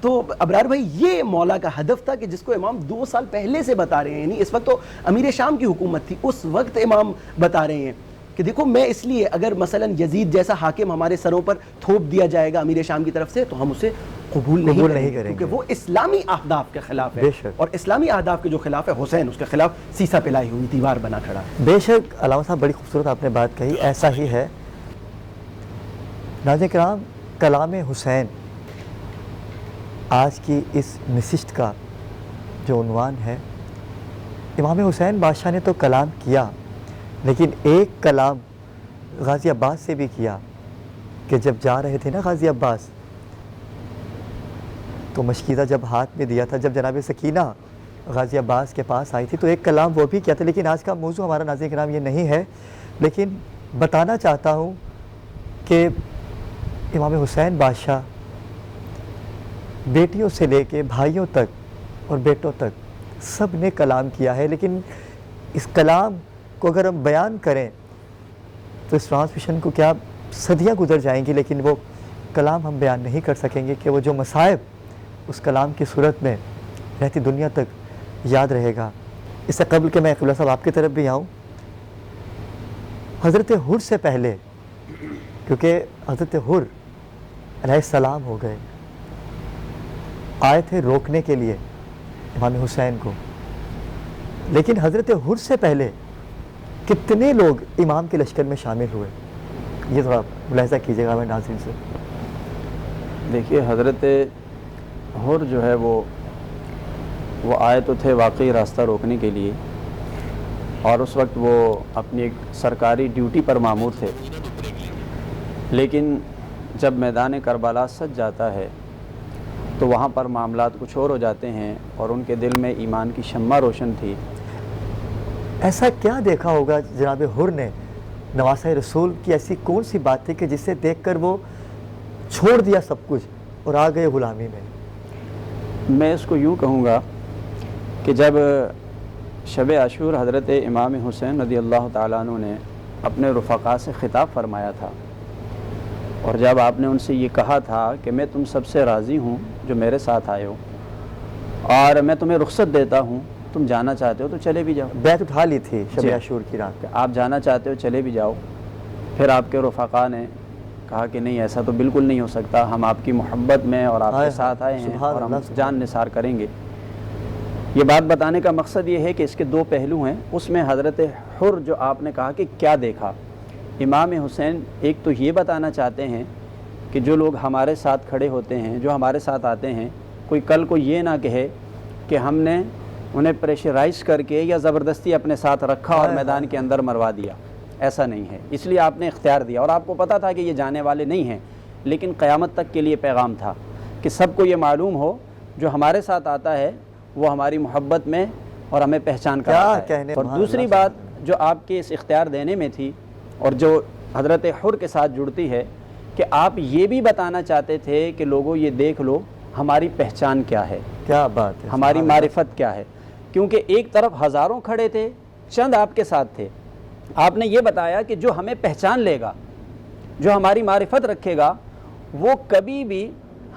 تو ابرار بھائی یہ مولا کا ہدف تھا کہ جس کو امام 2 سال پہلے سے بتا رہے ہیں. یعنی اس وقت تو امیر شام کی حکومت تھی، اس وقت امام بتا رہے ہیں کہ دیکھو میں اس لیے اگر مثلا یزید جیسا حاکم ہمارے سروں پر تھوپ دیا جائے گا امیر شام کی طرف سے تو ہم اسے قبول نہیں کریں گے کیونکہ وہ اسلامی اہداف کے خلاف ہے، اور اسلامی اہداف کے جو خلاف ہے حسین اس کے خلاف سیسا پلائی ہوئی دیوار بنا کھڑا ہے۔ بے شک علامہ صاحب بڑی خوبصورت آپ نے بات کہی، ایسا ہی ہے۔ ناظرین کرام، کلام حسین آج کی اس نشست کا جو عنوان ہے، امام حسین بادشاہ نے تو کلام کیا لیکن ایک کلام غازی عباس سے بھی کیا کہ جب جا رہے تھے نا غازی عباس تو مشکیزہ جب ہاتھ میں دیا تھا، جب جناب سکینہ غازی عباس کے پاس آئی تھی تو ایک کلام وہ بھی کیا تھا۔ لیکن آج کا موضوع ہمارا ناظرین کرام یہ نہیں ہے، لیکن بتانا چاہتا ہوں کہ امام حسین بادشاہ بیٹیوں سے لے کے بھائیوں تک اور بیٹوں تک سب نے کلام کیا ہے، لیکن اس کلام کو اگر ہم بیان کریں تو اس ٹرانسمیشن کو کیا صدیاں گزر جائیں گی، لیکن وہ کلام ہم بیان نہیں کر سکیں گے کہ وہ جو مصائب اس کلام کی صورت میں رہتی دنیا تک یاد رہے گا۔ اس سے قبل کہ میں قبلہ صاحب آپ کی طرف بھی آؤں، حضرت حر سے پہلے، کیونکہ حضرت حر علیہ السلام ہو گئے، آئے تھے روکنے کے لیے امام حسین کو، لیکن حضرت حر سے پہلے کتنے لوگ امام کے لشکر میں شامل ہوئے، یہ تھوڑا ملاحظہ کیجیے گا ہمارے ناظرین سے۔ دیکھیے حضرت حر جو ہے وہ آئے تو تھے واقعی راستہ روکنے کے لیے، اور اس وقت وہ اپنی ایک سرکاری ڈیوٹی پر مامور تھے، لیکن جب میدان کربلا سج جاتا ہے تو وہاں پر معاملات کچھ اور ہو جاتے ہیں، اور ان کے دل میں ایمان کی شمع روشن تھی۔ ایسا کیا دیکھا ہوگا جناب حر نے نواسہ رسول کی، ایسی کون سی بات تھی کہ جس سے دیکھ کر وہ چھوڑ دیا سب کچھ اور آ گئے غلامی میں؟ میں اس کو یوں کہوں گا کہ جب شب عاشور حضرت امام حسین رضی اللہ تعالیٰ عنہ نے اپنے رفقا سے خطاب فرمایا تھا، اور جب آپ نے ان سے یہ کہا تھا کہ میں تم سب سے راضی ہوں جو میرے ساتھ آئے ہو، اور میں تمہیں رخصت دیتا ہوں، تم جانا چاہتے ہو تو چلے بھی جاؤ۔ بیعت اٹھا لی تھی شب عاشور کی رات کہ آپ جانا چاہتے ہو چلے بھی جاؤ۔ پھر آپ کے رفقا نے کہا کہ نہیں، ایسا تو بالکل نہیں ہو سکتا، ہم آپ کی محبت میں اور آپ کے ساتھ آئے ہیں اور ہم جان نثار کریں گے۔ یہ بات بتانے کا مقصد یہ ہے کہ اس کے دو پہلو ہیں۔ اس میں حضرت حر جو آپ نے کہا کہ کیا دیکھا، امام حسین ایک تو یہ بتانا چاہتے ہیں کہ جو لوگ ہمارے ساتھ کھڑے ہوتے ہیں، جو ہمارے ساتھ آتے ہیں، کوئی کل کو یہ نہ کہے کہ ہم نے انہیں پریشرائز کر کے یا زبردستی اپنے ساتھ رکھا اور میدان کے اندر مروا دیا، ایسا نہیں ہے۔ اس لیے آپ نے اختیار دیا، اور آپ کو پتہ تھا کہ یہ جانے والے نہیں ہیں، لیکن قیامت تک کے لیے پیغام تھا کہ سب کو یہ معلوم ہو جو ہمارے ساتھ آتا ہے وہ ہماری محبت میں اور ہمیں پہچان کرتا ہے۔ اور دوسری بات جو آپ کے اس اختیار دینے میں تھی اور جو حضرت حر کے ساتھ جڑتی ہے کہ آپ یہ بھی بتانا چاہتے تھے کہ لوگوں یہ دیکھ لو ہماری پہچان کیا ہے، کیا بات ہے، ہماری معرفت کیا ہے، کیونکہ ایک طرف ہزاروں کھڑے تھے، چند آپ کے ساتھ تھے۔ آپ نے یہ بتایا کہ جو ہمیں پہچان لے گا، جو ہماری معرفت رکھے گا، وہ کبھی بھی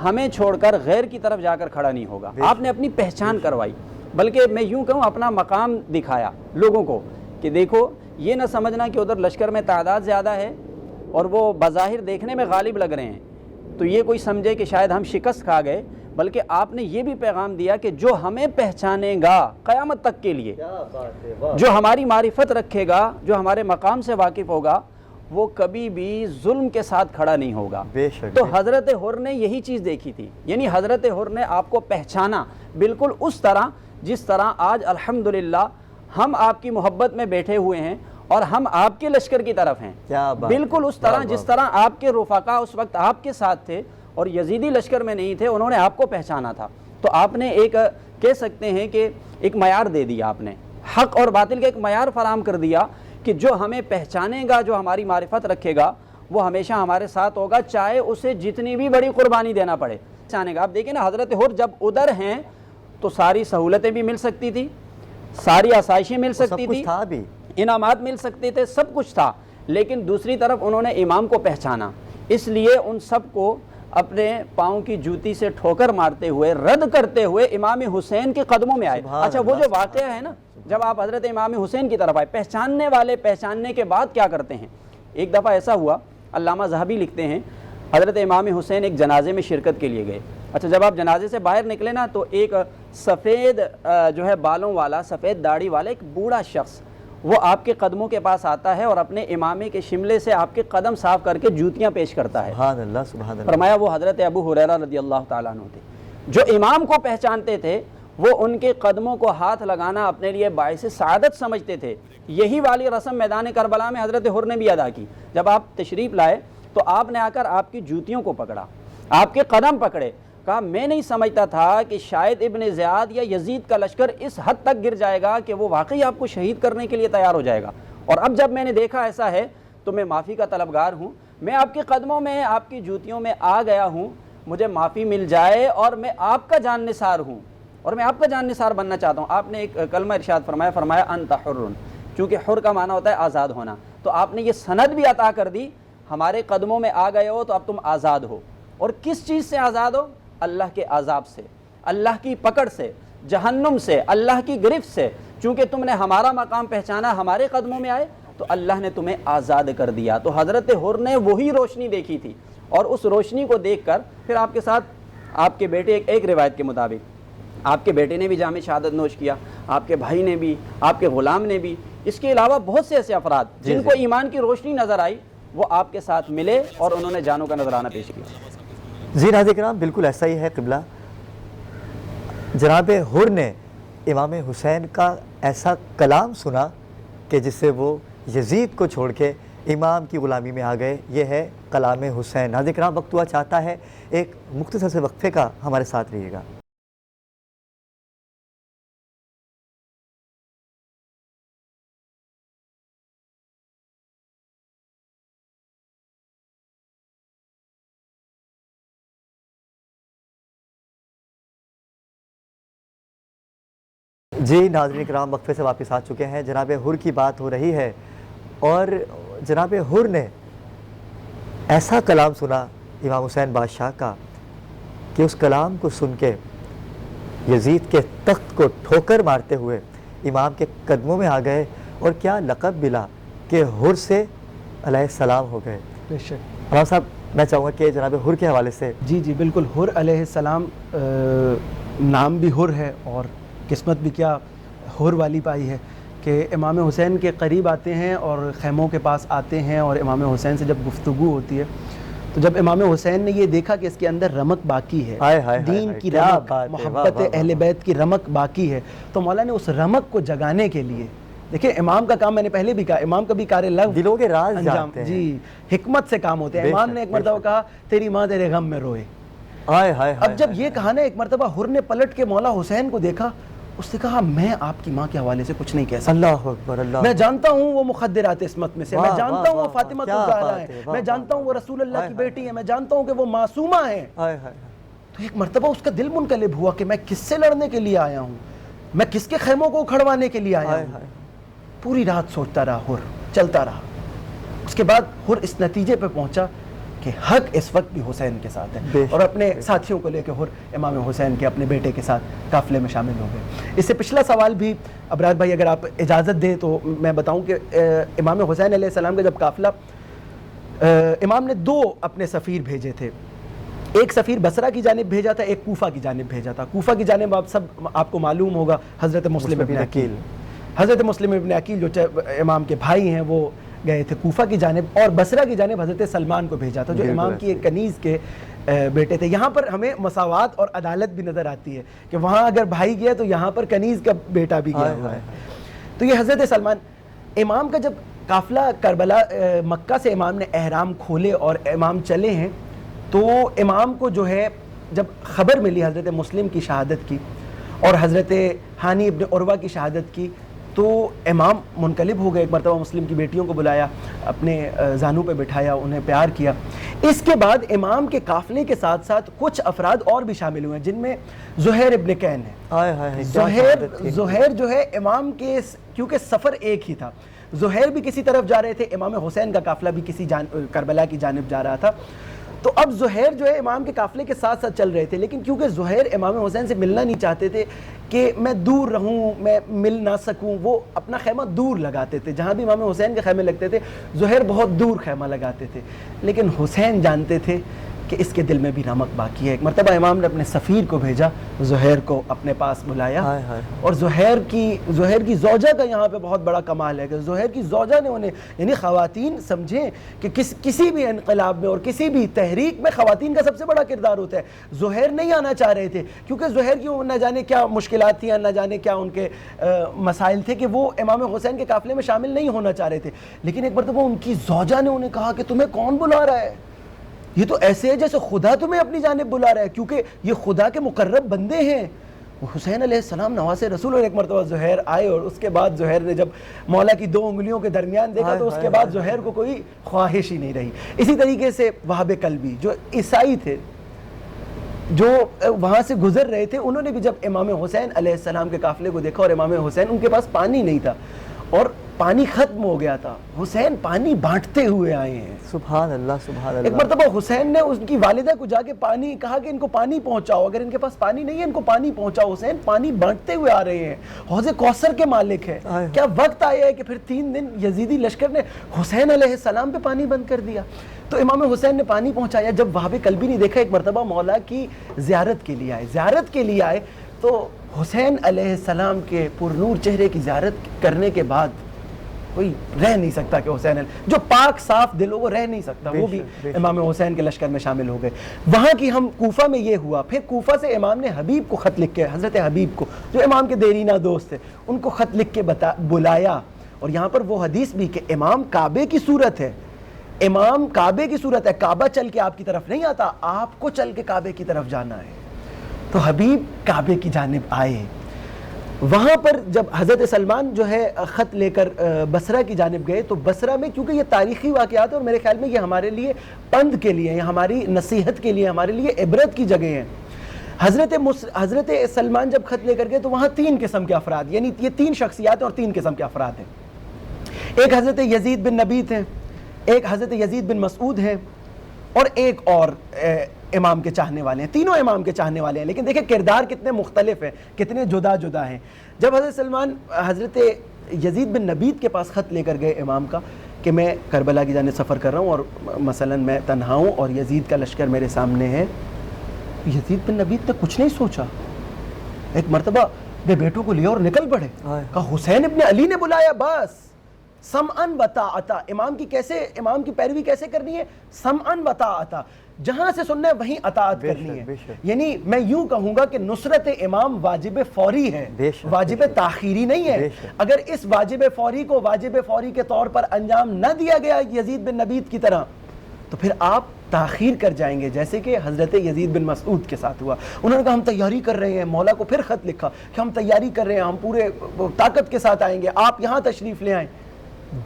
ہمیں چھوڑ کر غیر کی طرف جا کر کھڑا نہیں ہوگا۔ آپ نے اپنی پہچان کروائی، بلکہ میں یوں کہوں اپنا مقام دکھایا لوگوں کو کہ دیکھو، یہ نہ سمجھنا کہ ادھر لشکر میں تعداد زیادہ ہے اور وہ بظاہر دیکھنے میں غالب لگ رہے ہیں تو یہ کوئی سمجھے کہ شاید ہم شکست کھا گئے، بلکہ آپ نے یہ بھی پیغام دیا کہ جو ہمیں پہچانے گا قیامت تک کے لیے، جو ہماری معرفت رکھے گا، جو ہمارے مقام سے واقف ہوگا، وہ کبھی بھی ظلم کے ساتھ کھڑا نہیں ہوگا۔ تو حضرت حر نے یہی چیز دیکھی تھی، یعنی حضرت حر نے آپ کو پہچانا بالکل اس طرح جس طرح آج الحمدللہ ہم آپ کی محبت میں بیٹھے ہوئے ہیں اور ہم آپ کے لشکر کی طرف ہیں، بالکل اس طرح جس طرح آپ کے رفقا اس وقت آپ کے ساتھ تھے اور یزیدی لشکر میں نہیں تھے، انہوں نے آپ کو پہچانا تھا۔ تو آپ نے ایک کہہ سکتے ہیں کہ ایک معیار دے دیا، آپ نے حق اور باطل کا ایک معیار فراہم کر دیا کہ جو ہمیں پہچانے گا، جو ہماری معرفت رکھے گا، وہ ہمیشہ ہمارے ساتھ ہوگا، چاہے اسے جتنی بھی بڑی قربانی دینا پڑے، پہچانے گا۔ آپ دیکھیں نا، حضرت حر جب ادھر ہیں تو ساری سہولتیں بھی مل سکتی تھی، ساری آسائشیں مل سکتی تھی، انعامات مل سکتے تھے، سب کچھ تھا، لیکن دوسری طرف انہوں نے امام کو پہچانا، اس لیے ان سب کو اپنے پاؤں کی جوتی سے ٹھوکر مارتے ہوئے، رد کرتے ہوئے امام حسین کے قدموں میں آئے۔ اچھا، وہ جو واقعہ ہے نا، جب آپ حضرت امام حسین کی طرف آئے، پہچاننے والے پہچاننے کے بعد کیا کرتے ہیں؟ ایک دفعہ ایسا ہوا، علامہ ذہبی لکھتے ہیں حضرت امام حسین ایک جنازے میں شرکت کے لیے گئے۔ اچھا، جب آپ جنازے سے باہر نکلے نا تو ایک سفید جو ہے بالوں والا، سفید داڑھی والا ایک بوڑھا شخص وہ آپ کے قدموں کے پاس آتا ہے اور اپنے امامے کے شملے سے آپ کے قدم صاف کر کے جوتیاں پیش کرتا ہے۔ سبحان اللہ سبحان اللہ۔ فرمایا وہ حضرت ابو ہریرہ رضی اللہ تعالیٰ عنہ تھے، جو امام کو پہچانتے تھے، وہ ان کے قدموں کو ہاتھ لگانا اپنے لیے باعث سعادت سمجھتے تھے۔ یہی والی رسم میدان کربلا میں حضرت حر نے بھی ادا کی۔ جب آپ تشریف لائے تو آپ نے آ کر آپ کی جوتیوں کو پکڑا، آپ کے قدم پکڑے، کہا میں نہیں سمجھتا تھا کہ شاید ابن زیاد یا یزید کا لشکر اس حد تک گر جائے گا کہ وہ واقعی آپ کو شہید کرنے کے لیے تیار ہو جائے گا، اور اب جب میں نے دیکھا ایسا ہے تو میں معافی کا طلبگار ہوں، میں آپ کے قدموں میں، آپ کی جوتیوں میں آ گیا ہوں، مجھے معافی مل جائے اور میں آپ کا جان نثار ہوں، اور میں آپ کا جان نثار بننا چاہتا ہوں۔ آپ نے ایک کلمہ ارشاد فرمایا انت حر، چونکہ حر کا معنی ہوتا ہے آزاد ہونا، تو آپ نے یہ سند بھی عطا کر دی، ہمارے قدموں میں آ گئے ہو تو اب تم آزاد ہو۔ اور کس چیز سے آزاد ہو؟ اللہ کے عذاب سے، اللہ کی پکڑ سے، جہنم سے، اللہ کی گرفت سے۔ چونکہ تم نے ہمارا مقام پہچانا، ہمارے قدموں میں آئے تو اللہ نے تمہیں آزاد کر دیا۔ تو حضرت حر نے وہی روشنی دیکھی تھی، اور اس روشنی کو دیکھ کر پھر آپ کے ساتھ آپ کے بیٹے، ایک روایت کے مطابق آپ کے بیٹے نے بھی جام شہادت نوش کیا، آپ کے بھائی نے بھی، آپ کے غلام نے بھی، اس کے علاوہ بہت سے ایسے افراد جن کو ایمان کی روشنی نظر آئی وہ آپ کے ساتھ ملے اور انہوں نے جانوں کا نذرانہ پیش کیا۔ جی ناظرین کرام، بالکل ایسا ہی ہے قبلہ۔ جناب حر نے امام حسین کا ایسا کلام سنا کہ جس سے وہ یزید کو چھوڑ کے امام کی غلامی میں آ گئے۔ یہ ہے کلام حسین۔ ناظرین کرام، وقت ہوا چاہتا ہے ایک مختصر سے وقفے کا، ہمارے ساتھ رہیے گا۔ جی ناظرین کرام، وقفے سے واپس آ چکے ہیں۔ جناب حر کی بات ہو رہی ہے، اور جناب حر نے ایسا کلام سنا امام حسین بادشاہ کا کہ اس کلام کو سن کے یزید کے تخت کو ٹھوکر مارتے ہوئے امام کے قدموں میں آ گئے، اور کیا لقب ملا کہ حر سے علیہ السلام ہو گئے۔ بے شک امام صاحب، میں چاہوں گا کہ جناب حر کے حوالے سے۔ جی جی بالکل، حر علیہ السلام نام بھی حر ہے، اور قسمت بھی کیا حر والی پائی ہے کہ امام حسین کے قریب آتے ہیں اور خیموں کے پاس آتے ہیں، اور امام حسین سے جب گفتگو ہوتی ہے تو جب امام حسین نے یہ دیکھا کہ اس کے اندر رمق باقی ہے، دین کی رمق، محبت اہل بیت کی رمق باقی ہے، تو مولا نے اس رمق کو جگانے کے لیے، دیکھیں امام کا کام میں نے پہلے بھی کہا، امام کبھی کار لغو دلوں کے راز جانتے ہیں، جی حکمت سے کام ہوتے ہیں۔ امام نے ایک مرتبہ کہا تیری ماں تیرے غم میں روئے۔ اب جب یہ کہا نا، ایک مرتبہ حر نے پلٹ کے مولا حسین کو دیکھا، اس نے کہا میں آپ کی ماں کے حوالے سے کچھ نہیں کہہ سکتا، اللہ اکبر، اللہ، میں جانتا ہوں وہ مخدرات عصمت میں سے، میں جانتا ہوں وہ فاطمہ الزہرا ہیں، میں جانتا ہوں وہ رسول اللہ کی بیٹی ہیں، میں جانتا ہوں کہ وہ معصومہ ہیں۔ تو ایک مرتبہ اس کا دل منقلب ہوا کہ میں کس سے لڑنے کے لیے آیا ہوں، میں کس کے خیموں کو اکھڑوانے کے لیے آیا ہوں۔ پوری رات سوچتا رہا حر، چلتا رہا۔ اس کے بعد حر اس نتیجے پہ پہنچا کہ حق اس وقت بھی حسین کے ساتھ ہے، اور اپنے ساتھیوں کو لے کے حر امام حسین کے اپنے بیٹے کے ساتھ قافلے میں شامل ہو گئے۔ اس سے پچھلا سوال بھی ابرار بھائی اگر آپ اجازت دیں تو میں بتاؤں کہ امام حسین علیہ السلام کا جب قافلہ، امام نے 2 اپنے سفیر بھیجے تھے، ایک سفیر بصرہ کی جانب بھیجا تھا، ایک کوفہ کی جانب بھیجا تھا۔ کوفہ کی جانب آپ کو معلوم ہوگا حضرت مسلم ابن عقیل، حضرت مسلم ابن عقیل جو امام کے بھائی ہیں وہ گئے تھے کوفہ کی جانب، اور بصرہ کی جانب حضرت سلمان کو بھیجا تھا جو امام کی ایک کنیز کے بیٹے تھے۔ یہاں پر ہمیں مساوات اور عدالت بھی نظر آتی ہے کہ وہاں اگر بھائی گیا تو یہاں پر کنیز کا بیٹا بھی گیا ہوا ہے۔ تو یہ حضرت سلمان، امام کا جب قافلہ کربلا، مکہ سے امام نے احرام کھولے اور امام چلے ہیں، تو امام کو جو ہے جب خبر ملی حضرت مسلم کی شہادت کی اور حضرت ہانی ابن عروہ کی شہادت کی، تو امام منقلب ہو گئے۔ ایک مرتبہ مسلم کی بیٹیوں کو بلایا، اپنے زانوں پہ بٹھایا، انہیں پیار کیا۔ اس کے بعد امام کے قافلے کے ساتھ ساتھ کچھ افراد اور بھی شامل ہوئے ہیں، جن میں زہیر ابن کین ہے۔ زہیر جو ہے امام کے، کیونکہ سفر ایک ہی تھا، زہیر بھی کسی طرف جا رہے تھے، امام حسین کا قافلہ بھی کسی کربلا کی جانب جا رہا تھا، تو اب زہیر جو ہے امام کے قافلے کے ساتھ ساتھ چل رہے تھے، لیکن کیونکہ زہیر امام حسین سے ملنا نہیں چاہتے تھے کہ میں دور رہوں، میں مل نہ سکوں، وہ اپنا خیمہ دور لگاتے تھے. جہاں بھی امام حسین کے خیمے لگتے تھے زہیر بہت دور خیمہ لگاتے تھے. لیکن حسین جانتے تھے کہ اس کے دل میں بھی نمک باقی ہے. ایک مرتبہ امام نے اپنے سفیر کو بھیجا، زہیر کو اپنے پاس بلایا، اور زہیر کی زوجہ کا یہاں پہ بہت بڑا کمال ہے کہ زہیر کی زوجہ نے انہیں، یعنی خواتین سمجھیں کہ کسی بھی انقلاب میں اور کسی بھی تحریک میں خواتین کا سب سے بڑا کردار ہوتا ہے. زہیر نہیں آنا چاہ رہے تھے کیونکہ زہیر کی نہ جانے کیا مشکلات تھیں، نہ جانے کیا ان کے مسائل تھے کہ وہ امام حسین کے قافلے میں شامل نہیں ہونا چاہ رہے تھے. لیکن ایک مرتبہ ان کی زوجہ نے انہیں کہا کہ تمہیں کون بلا رہا ہے؟ یہ تو ایسے ہے جیسے خدا تمہیں اپنی جانب بلا رہا ہے، کیونکہ یہ خدا کے مقرب بندے ہیں. حسین علیہ السلام نواز رسول. اور ایک مرتبہ زہیر آئے اور اس کے بعد زہیر نے جب مولا کی 2 انگلیوں کے درمیان دیکھا تو اس کے بعد زہیر کو کوئی خواہش ہی نہیں رہی. اسی طریقے سے وہاب کلبی جو عیسائی تھے، جو وہاں سے گزر رہے تھے، انہوں نے بھی جب امام حسین علیہ السلام کے قافلے کو دیکھا اور امام حسین، ان کے پاس پانی نہیں تھا اور پانی ختم ہو گیا تھا، حسین پانی بانٹتے ہوئے آئے ہیں. سبحان اللہ سبحان اللہ. ایک مرتبہ حسین نے ان کی والدہ کو جا کے پانی کہا کہ ان کو پانی پہنچاؤ، اگر ان کے پاس پانی نہیں ہے ان کو پانی پہنچاؤ. حسین پانی بانٹتے ہوئے آ رہے ہیں، حوض کوثر کے مالک ہے. کیا وقت آیا ہے کہ پھر 3 دن یزیدی لشکر نے حسین علیہ السلام پہ پانی بند کر دیا. تو امام حسین نے پانی پہنچایا. جب وہاب کلبی نے دیکھا ایک مرتبہ مولا کی زیارت کے لیے آئے تو حسین علیہ السلام کے پرنور چہرے کی زیارت کرنے کے بعد کوئی رہ نہیں سکتا کہ حسین جو پاک صاف دل ہو وہ رہ نہیں سکتا. وہ بھی امام حسین کے لشکر میں شامل ہو گئے. وہاں کی ہم کوفہ میں یہ ہوا. پھر کوفہ سے امام نے حبیب کو خط لکھ کے، حضرت حبیب کو جو امام کے دیرینہ دوست تھے، ان کو خط لکھ کے بلایا. اور یہاں پر وہ حدیث بھی کہ امام کعبے کی صورت ہے، امام کعبے کی صورت ہے، کعبہ چل کے آپ کی طرف نہیں آتا، آپ کو چل کے کعبے کی طرف جانا ہے. تو حبیب کعبے کی جانب آئے. وہاں پر جب حضرت سلمان جو ہے خط لے کر بصرہ کی جانب گئے تو بصرہ میں، کیونکہ یہ تاریخی واقعات ہیں اور میرے خیال میں یہ ہمارے لیے پند کے لیے، یہ ہماری نصیحت کے لیے، ہمارے لیے عبرت کی جگہ ہیں. حضرت سلمان جب خط لے کر گئے تو وہاں 3 قسم کے افراد، یعنی یہ 3 شخصیات ہیں اور 3 قسم کے افراد ہیں. ایک حضرت یزید بن نبیت ہیں، ایک حضرت یزید بن مسعود ہیں، اور ایک اور امام کے چاہنے والے ہیں. تینوں امام کے چاہنے والے ہیں، لیکن دیکھیں کردار کتنے مختلف ہیں، کتنے جدا جدا ہیں. جب حضرت سلمان حضرت یزید بن نبیت کے پاس خط لے کر گئے امام کا کہ میں کربلا کی جانب سفر کر رہا ہوں اور مثلاً میں تنہا ہوں اور یزید کا لشکر میرے سامنے ہے، یزید بن نبیت نے کچھ نہیں سوچا، ایک مرتبہ بے بیٹوں کو لیا اور نکل پڑے. کہا حسین ابن علی نے بلایا، بس سمعن و طاعتا. امام کی پیروی کیسے کرنی ہے؟ سمعن و طاعتا. جہاں سے سننا ہے وہیں اطاعت کرنی ہے. یعنی میں یوں کہوں گا کہ نصرت امام واجب فوری ہے، واجب تاخیری نہیں ہے. اگر اس واجب فوری کو واجب فوری کے طور پر انجام نہ دیا گیا یزید بن نبیت کی طرح تو پھر آپ تاخیر کر جائیں گے، جیسے کہ حضرت یزید بن مسعود کے ساتھ ہوا. انہوں نے کہا ہم تیاری کر رہے ہیں، مولا کو پھر خط لکھا کہ ہم تیاری کر رہے ہیں، ہم پورے طاقت کے ساتھ آئیں گے، آپ یہاں تشریف لے آئیں.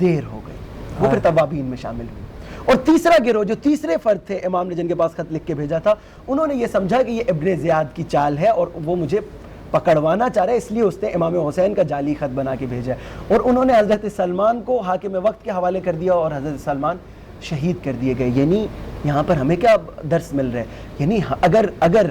دیر ہو گئی، وہ پھر توابین میں شامل ہوئی. اور تیسرا گروہ جو تیسرے فرد تھے امام نے جن کے پاس خط لکھ کے بھیجا تھا، انہوں نے یہ سمجھا کہ یہ ابن زیاد کی چال ہے اور وہ مجھے پکڑوانا چاہ رہا ہے، اس لیے اس نے امام حسین کا جعلی خط بنا کے بھیجا ہے. اور انہوں نے حضرت سلمان کو حاکم وقت کے حوالے کر دیا اور حضرت سلمان شہید کر دیے گئے. یعنی یہاں پر ہمیں کیا درس مل رہا ہے؟ یعنی اگر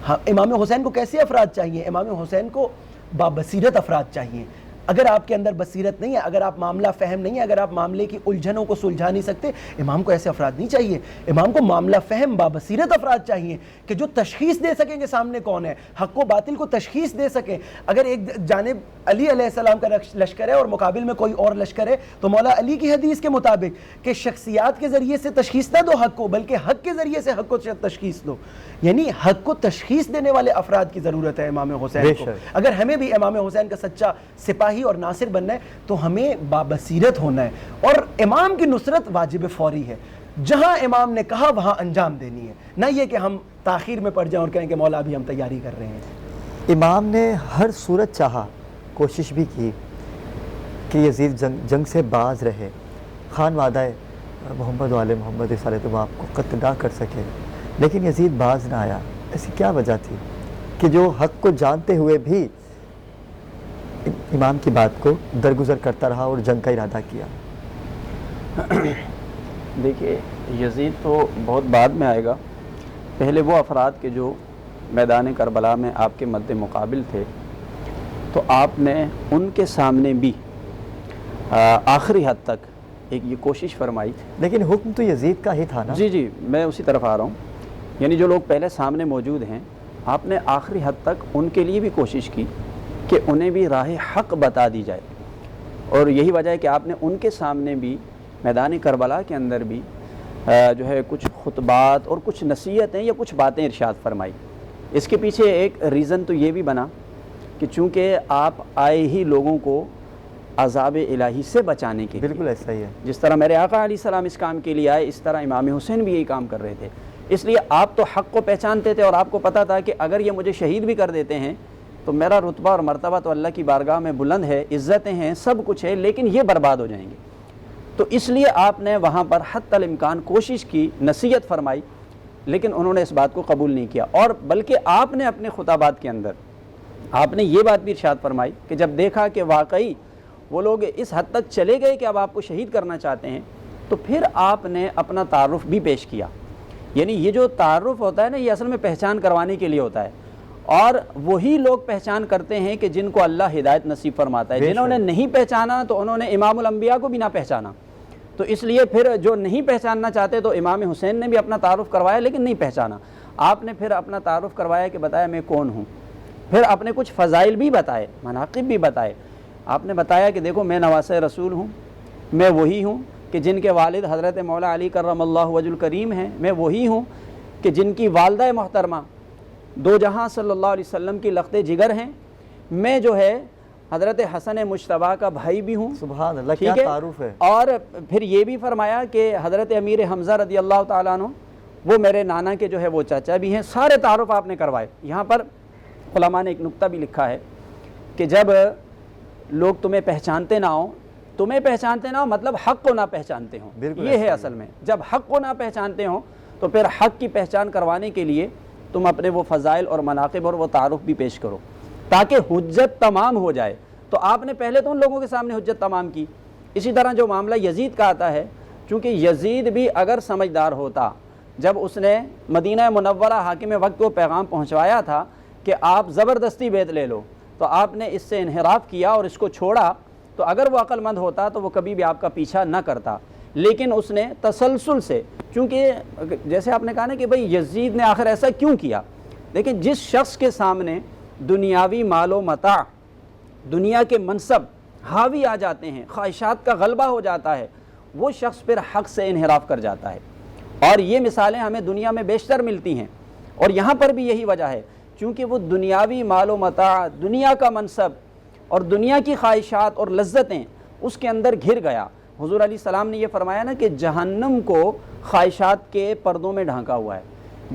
امام حسین کو کیسے افراد چاہیے؟ امام حسین کو بابصیرت افراد چاہیے. اگر آپ کے اندر بصیرت نہیں ہے، اگر آپ معاملہ فہم نہیں ہے، اگر آپ معاملے کی الجھنوں کو سلجھا نہیں سکتے، امام کو ایسے افراد نہیں چاہیے. امام کو معاملہ فہم بابصیرت افراد چاہیے کہ جو تشخیص دے سکیں کہ سامنے کون ہے، حق و باطل کو تشخیص دے سکیں. اگر ایک جانب علی علیہ السلام کا لشکر ہے اور مقابل میں کوئی اور لشکر ہے تو مولا علی کی حدیث کے مطابق کہ شخصیات کے ذریعے سے تشخیص نہ دو حق کو، بلکہ حق کے ذریعے سے حق کو تشخیص دو. یعنی حق کو تشخیص دینے والے افراد کی ضرورت ہے امام حسین کو. اگر ہمیں بھی امام حسین کا سچا سپاہی اور ناصر بننا ہے تو ہمیں بابصیرت ہونا ہے. اور امام کی نصرت واجب فوری ہے، جہاں امام نے کہا وہاں انجام دینی ہے، نہ یہ کہ ہم تاخیر میں پڑ جائیں اور کہیں کہ مولا ابھی ہم تیاری کر رہے ہیں. امام نے ہر صورت چاہا، کوشش بھی کی کہ یزید جنگ سے باز رہے، خان وعدہ محمد و آل محمد صلی اللہ آپ کو قتل نہ کر سکے، لیکن یزید باز نہ آیا. ایسی کیا وجہ تھی کہ جو حق کو جانتے ہوئے بھی امام کی بات کو درگزر کرتا رہا اور جنگ کا ارادہ کیا؟ دیکھیے یزید تو بہت بعد میں آئے گا. پہلے وہ افراد کے جو میدان کربلا میں آپ کے مد مقابل تھے تو آپ نے ان کے سامنے بھی آخری حد تک ایک یہ کوشش فرمائی. لیکن حکم تو یزید کا ہی تھا نا. جی میں اسی طرف آ رہا ہوں. یعنی جو لوگ پہلے سامنے موجود ہیں آپ نے آخری حد تک ان کے لیے بھی کوشش کی کہ انہیں بھی راہ حق بتا دی جائے. اور یہی وجہ ہے کہ آپ نے ان کے سامنے بھی میدان کربلا کے اندر بھی جو ہے کچھ خطبات اور کچھ نصیحتیں یا کچھ باتیں ارشاد فرمائی. اس کے پیچھے ایک ریزن تو یہ بھی بنا کہ چونکہ آپ آئے ہی لوگوں کو عذاب الہی سے بچانے کے لیے. بالکل ایسا ہی ہے. جس طرح میرے آقا علیہ السلام اس کام کے لیے آئے اس طرح امام حسین بھی یہی کام کر رہے تھے. اس لیے آپ تو حق کو پہچانتے تھے اور آپ کو پتہ تھا کہ اگر یہ مجھے شہید بھی کر دیتے ہیں تو میرا رتبہ اور مرتبہ تو اللہ کی بارگاہ میں بلند ہے, عزتیں ہیں, سب کچھ ہے, لیکن یہ برباد ہو جائیں گے. تو اس لیے آپ نے وہاں پر حتی الامکان کوشش کی, نصیحت فرمائی, لیکن انہوں نے اس بات کو قبول نہیں کیا. اور بلکہ آپ نے اپنے خطابات کے اندر آپ نے یہ بات بھی ارشاد فرمائی کہ جب دیکھا کہ واقعی وہ لوگ اس حد تک چلے گئے کہ اب آپ کو شہید کرنا چاہتے ہیں تو پھر آپ نے اپنا تعارف بھی پیش کیا. یعنی یہ جو تعارف ہوتا ہے نا یہ اصل میں پہچان کروانے کے لیے ہوتا ہے, اور وہی لوگ پہچان کرتے ہیں کہ جن کو اللہ ہدایت نصیب فرماتا ہے. جنہوں نے نہیں پہچانا تو انہوں نے امام الانبیاء کو بھی نہ پہچانا. تو اس لیے پھر جو نہیں پہچاننا چاہتے تو امام حسین نے بھی اپنا تعارف کروایا لیکن نہیں پہچانا. آپ نے پھر اپنا تعارف کروایا کہ بتایا میں کون ہوں. پھر آپ نے کچھ فضائل بھی بتائے, مناقب بھی بتائے. آپ نے بتایا کہ دیکھو میں نواسہ رسول ہوں, میں وہی ہوں کہ جن کے والد حضرت مولا علی کرم اللہ وجہ الکریم ہیں, میں وہی ہوں کہ جن کی والدہ محترمہ دو جہاں صلی اللہ علیہ وسلم کی لخت جگر ہیں, میں جو ہے حضرت حسن مجتبیٰ کا بھائی بھی ہوں. سبحان اللہ, کیا تعارف ہے. اور پھر یہ بھی فرمایا کہ حضرت امیر حمزہ رضی اللہ تعالیٰ عنہ وہ میرے نانا کے جو ہے وہ چاچا بھی ہیں. سارے تعارف آپ نے کروائے. یہاں پر علماء نے ایک نقطہ بھی لکھا ہے کہ جب لوگ تمہیں پہچانتے نہ ہوں, تمہیں پہچانتے نہ ہو مطلب حق کو نہ پہچانتے ہوں. یہ ہے اصل میں, جب حق کو نہ پہچانتے ہوں تو پھر حق کی پہچان کروانے کے لیے تم اپنے وہ فضائل اور مناقب اور وہ تعارف بھی پیش کرو تاکہ حجت تمام ہو جائے. تو آپ نے پہلے تو ان لوگوں کے سامنے حجت تمام کی. اسی طرح جو معاملہ یزید کا آتا ہے, چونکہ یزید بھی اگر سمجھدار ہوتا, جب اس نے مدینہ منورہ حاکم وقت کو پیغام پہنچوایا تھا کہ آپ زبردستی بیعت لے لو, تو آپ نے اس سے انحراف کیا اور اس کو چھوڑا, تو اگر وہ عقل مند ہوتا تو وہ کبھی بھی آپ کا پیچھا نہ کرتا. لیکن اس نے تسلسل سے, چونکہ جیسے آپ نے کہا نا کہ بھئی یزید نے آخر ایسا کیوں کیا, لیکن جس شخص کے سامنے دنیاوی مال و متاع, دنیا کے منصب حاوی آ جاتے ہیں, خواہشات کا غلبہ ہو جاتا ہے, وہ شخص پھر حق سے انحراف کر جاتا ہے. اور یہ مثالیں ہمیں دنیا میں بیشتر ملتی ہیں, اور یہاں پر بھی یہی وجہ ہے, چونکہ وہ دنیاوی مال و متاع, دنیا کا منصب اور دنیا کی خواہشات اور لذتیں اس کے اندر گھر گیا. حضور علیہ السلام نے یہ فرمایا نا کہ جہنم کو خواہشات کے پردوں میں ڈھانکا ہوا ہے.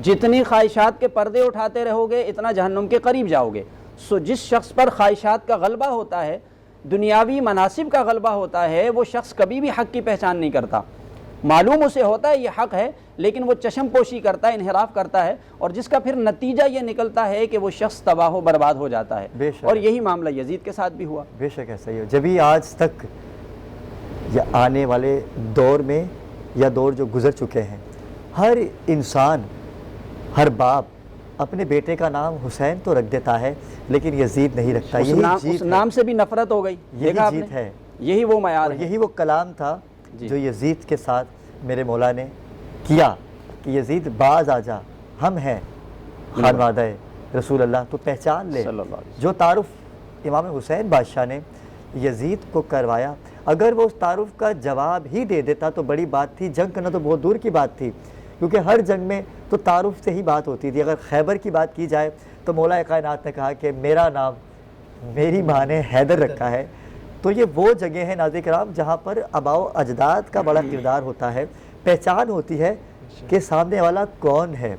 جتنی خواہشات کے پردے اٹھاتے رہو گے اتنا جہنم کے قریب جاؤ گے. سو جس شخص پر خواہشات کا غلبہ ہوتا ہے, دنیاوی مناصب کا غلبہ ہوتا ہے, وہ شخص کبھی بھی حق کی پہچان نہیں کرتا. معلوم اسے ہوتا ہے یہ حق ہے, لیکن وہ چشم پوشی کرتا ہے, انحراف کرتا ہے, اور جس کا پھر نتیجہ یہ نکلتا ہے کہ وہ شخص تباہ و برباد ہو جاتا ہے. اور یہی معاملہ یزید کے ساتھ بھی ہوا. بے شک ایسا ہی ہو. جبھی آج تک یا آنے والے دور میں یا دور جو گزر چکے ہیں, ہر انسان, ہر باپ اپنے بیٹے کا نام حسین تو رکھ دیتا ہے لیکن یزید نہیں رکھتا. اس نام سے بھی نفرت ہو گئی. یہی جیت ہے, یہی وہ معیار ہے, یہی وہ کلام تھا جو یزید کے ساتھ میرے مولا نے کیا کہ یزید باز آ جا, ہم ہیں خانوادہ رسول اللہ, تو پہچان لے. جو تعارف امام حسین بادشاہ نے یزید کو کروایا, اگر وہ اس تعارف کا جواب ہی دے دیتا تو بڑی بات تھی. جنگ کرنا تو بہت دور کی بات تھی, کیونکہ ہر جنگ میں تو تعارف سے ہی بات ہوتی تھی. اگر خیبر کی بات کی جائے تو مولا کائنات نے کہا کہ میرا نام میری ماں نے حیدر رکھا ہے. تو یہ وہ جگہ ہے ناظرین کرام جہاں پر آباء و اجداد کا بڑا کردار ہوتا ہے, پہچان ہوتی ہے کہ سامنے والا کون ہے.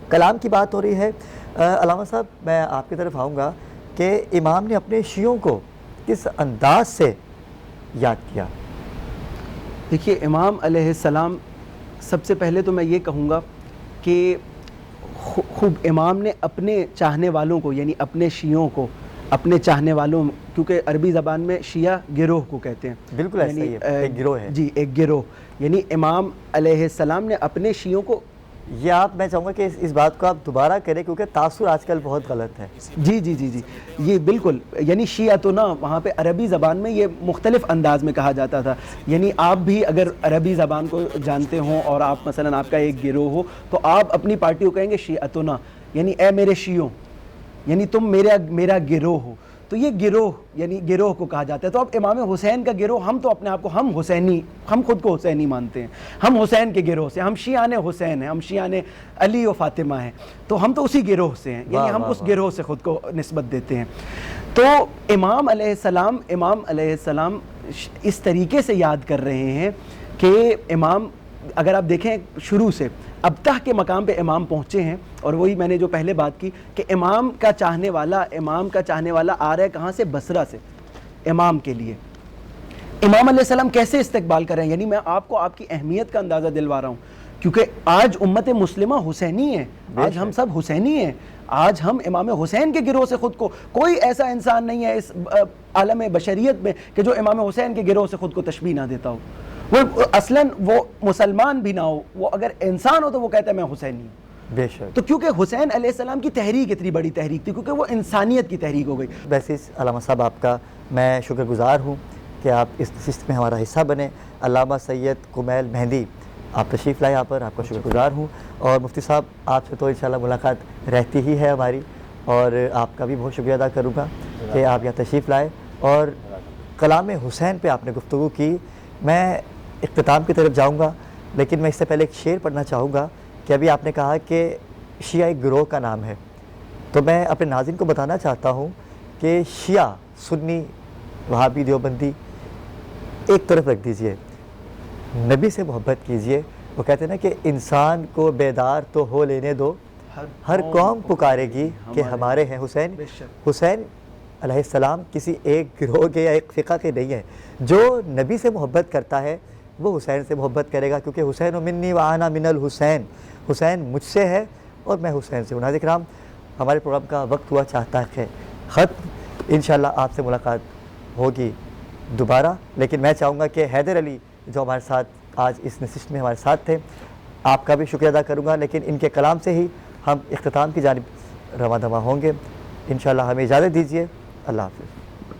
کلام کی بات ہو رہی ہے. علامہ صاحب میں آپ کی طرف آؤں گا کہ امام نے اپنے شیعوں کو کس انداز سے یاد کیا. دیکھیے امام علیہ السلام, سب سے پہلے تو میں یہ کہوں گا کہ خوب امام نے اپنے چاہنے والوں کو یعنی اپنے شیعوں کو اپنے چاہنے والوں، کیونکہ عربی زبان میں شیعہ گروہ کو کہتے ہیں، بالکل ایسا ہی ہے، ایک گروہ ہے جی ایک گروہ، یعنی امام علیہ السلام نے اپنے شیعوں کو، یہ آپ، میں چاہوں گا کہ اس بات کو آپ دوبارہ کریں کیونکہ تاثر آج کل بہت غلط ہے. جی جی جی جی یہ بالکل، یعنی شیعہ تو نا وہاں پہ عربی زبان میں یہ مختلف انداز میں کہا جاتا تھا، یعنی آپ بھی اگر عربی زبان کو جانتے ہوں اور آپ مثلا آپ کا ایک گروہ ہو تو آپ اپنی پارٹی کو کہیں گے شیعتنا، یعنی اے میرے شیعوں، یعنی تم میرا گروہ ہو، تو یہ گروہ یعنی گروہ کو کہا جاتا ہے. تو اب امام حسین کا گروہ، ہم تو اپنے آپ کو ہم خود کو حسینی مانتے ہیں، ہم حسین کے گروہ سے، ہم شیعان حسین ہیں، ہم شیعان علی و فاطمہ ہیں، تو ہم تو اسی گروہ سے ہیں، یعنی ہم اس گروہ سے خود کو نسبت دیتے ہیں. تو امام علیہ السلام اس طریقے سے یاد کر رہے ہیں کہ امام، اگر آپ دیکھیں شروع سے اب تک کے مقام پہ امام پہنچے ہیں، اور وہی میں نے جو پہلے بات کی کہ امام کا چاہنے والا آ رہا ہے کہاں سے؟ بصرہ سے امام کے لیے. امام علیہ السلام کیسے استقبال کر رہے ہیں؟ یعنی میں آپ کو آپ کی اہمیت کا اندازہ دلوا رہا ہوں، کیونکہ آج امت مسلمہ حسینی ہے، آج ہم سب حسینی ہیں، آج ہم امام حسین کے گروہ سے خود کو، کوئی ایسا انسان نہیں ہے اس عالم بشریت میں کہ جو امام حسین کے گروہ سے خود کو تشبیہ نہ دیتا ہو. وہ اصلاً وہ مسلمان بھی نہ ہو، وہ اگر انسان ہو تو وہ کہتا ہے میں حسینی ہوں. بے شک. تو کیونکہ حسین علیہ السلام کی تحریک اتنی بڑی تحریک تھی، کیونکہ وہ انسانیت کی تحریک ہو گئی. ویسے علامہ صاحب آپ کا میں شکر گزار ہوں کہ آپ اس نشست میں ہمارا حصہ بنے. علامہ سید کمیل مہندی آپ تشریف لائے یہاں پر، آپ کا شکر گزار ہوں. اور مفتی صاحب آپ سے تو انشاءاللہ ملاقات رہتی ہی ہے ہماری، اور آپ کا بھی بہت شکریہ ادا کروں گا کہ آپ یہاں تشریف لائے اور کلام حسین پہ آپ نے گفتگو کی. میں اختتام کی طرف جاؤں گا، لیکن میں اس سے پہلے ایک شعر پڑھنا چاہوں گا کہ ابھی آپ نے کہا کہ شیعہ ایک گروہ کا نام ہے، تو میں اپنے ناظرین کو بتانا چاہتا ہوں کہ شیعہ، سنی، وہابی، دیوبندی ایک طرف رکھ دیجئے، نبی سے محبت کیجئے. وہ کہتے ہیں نا کہ انسان کو بیدار تو ہو لینے دو، ہر قوم پکارے گی کہ ہمارے ہیں حسین. حسین علیہ السلام کسی ایک گروہ کے یا ایک فقہ کے نہیں ہیں. جو نبی سے محبت کرتا ہے وہ حسین سے محبت کرے گا، کیونکہ حسین منی وانا من الحسین، حسین مجھ سے ہے اور میں حسین سے ہوں. ناظرین کرام، ہمارے پروگرام کا وقت ہوا چاہتا ہے ختم. انشاءاللہ آپ سے ملاقات ہوگی دوبارہ، لیکن میں چاہوں گا کہ حیدر علی جو ہمارے ساتھ آج اس نشست میں ہمارے ساتھ تھے، آپ کا بھی شکریہ ادا کروں گا، لیکن ان کے کلام سے ہی ہم اختتام کی جانب رواں دواں ہوں گے. انشاءاللہ ہمیں اجازت دیجیے. اللہ حافظ.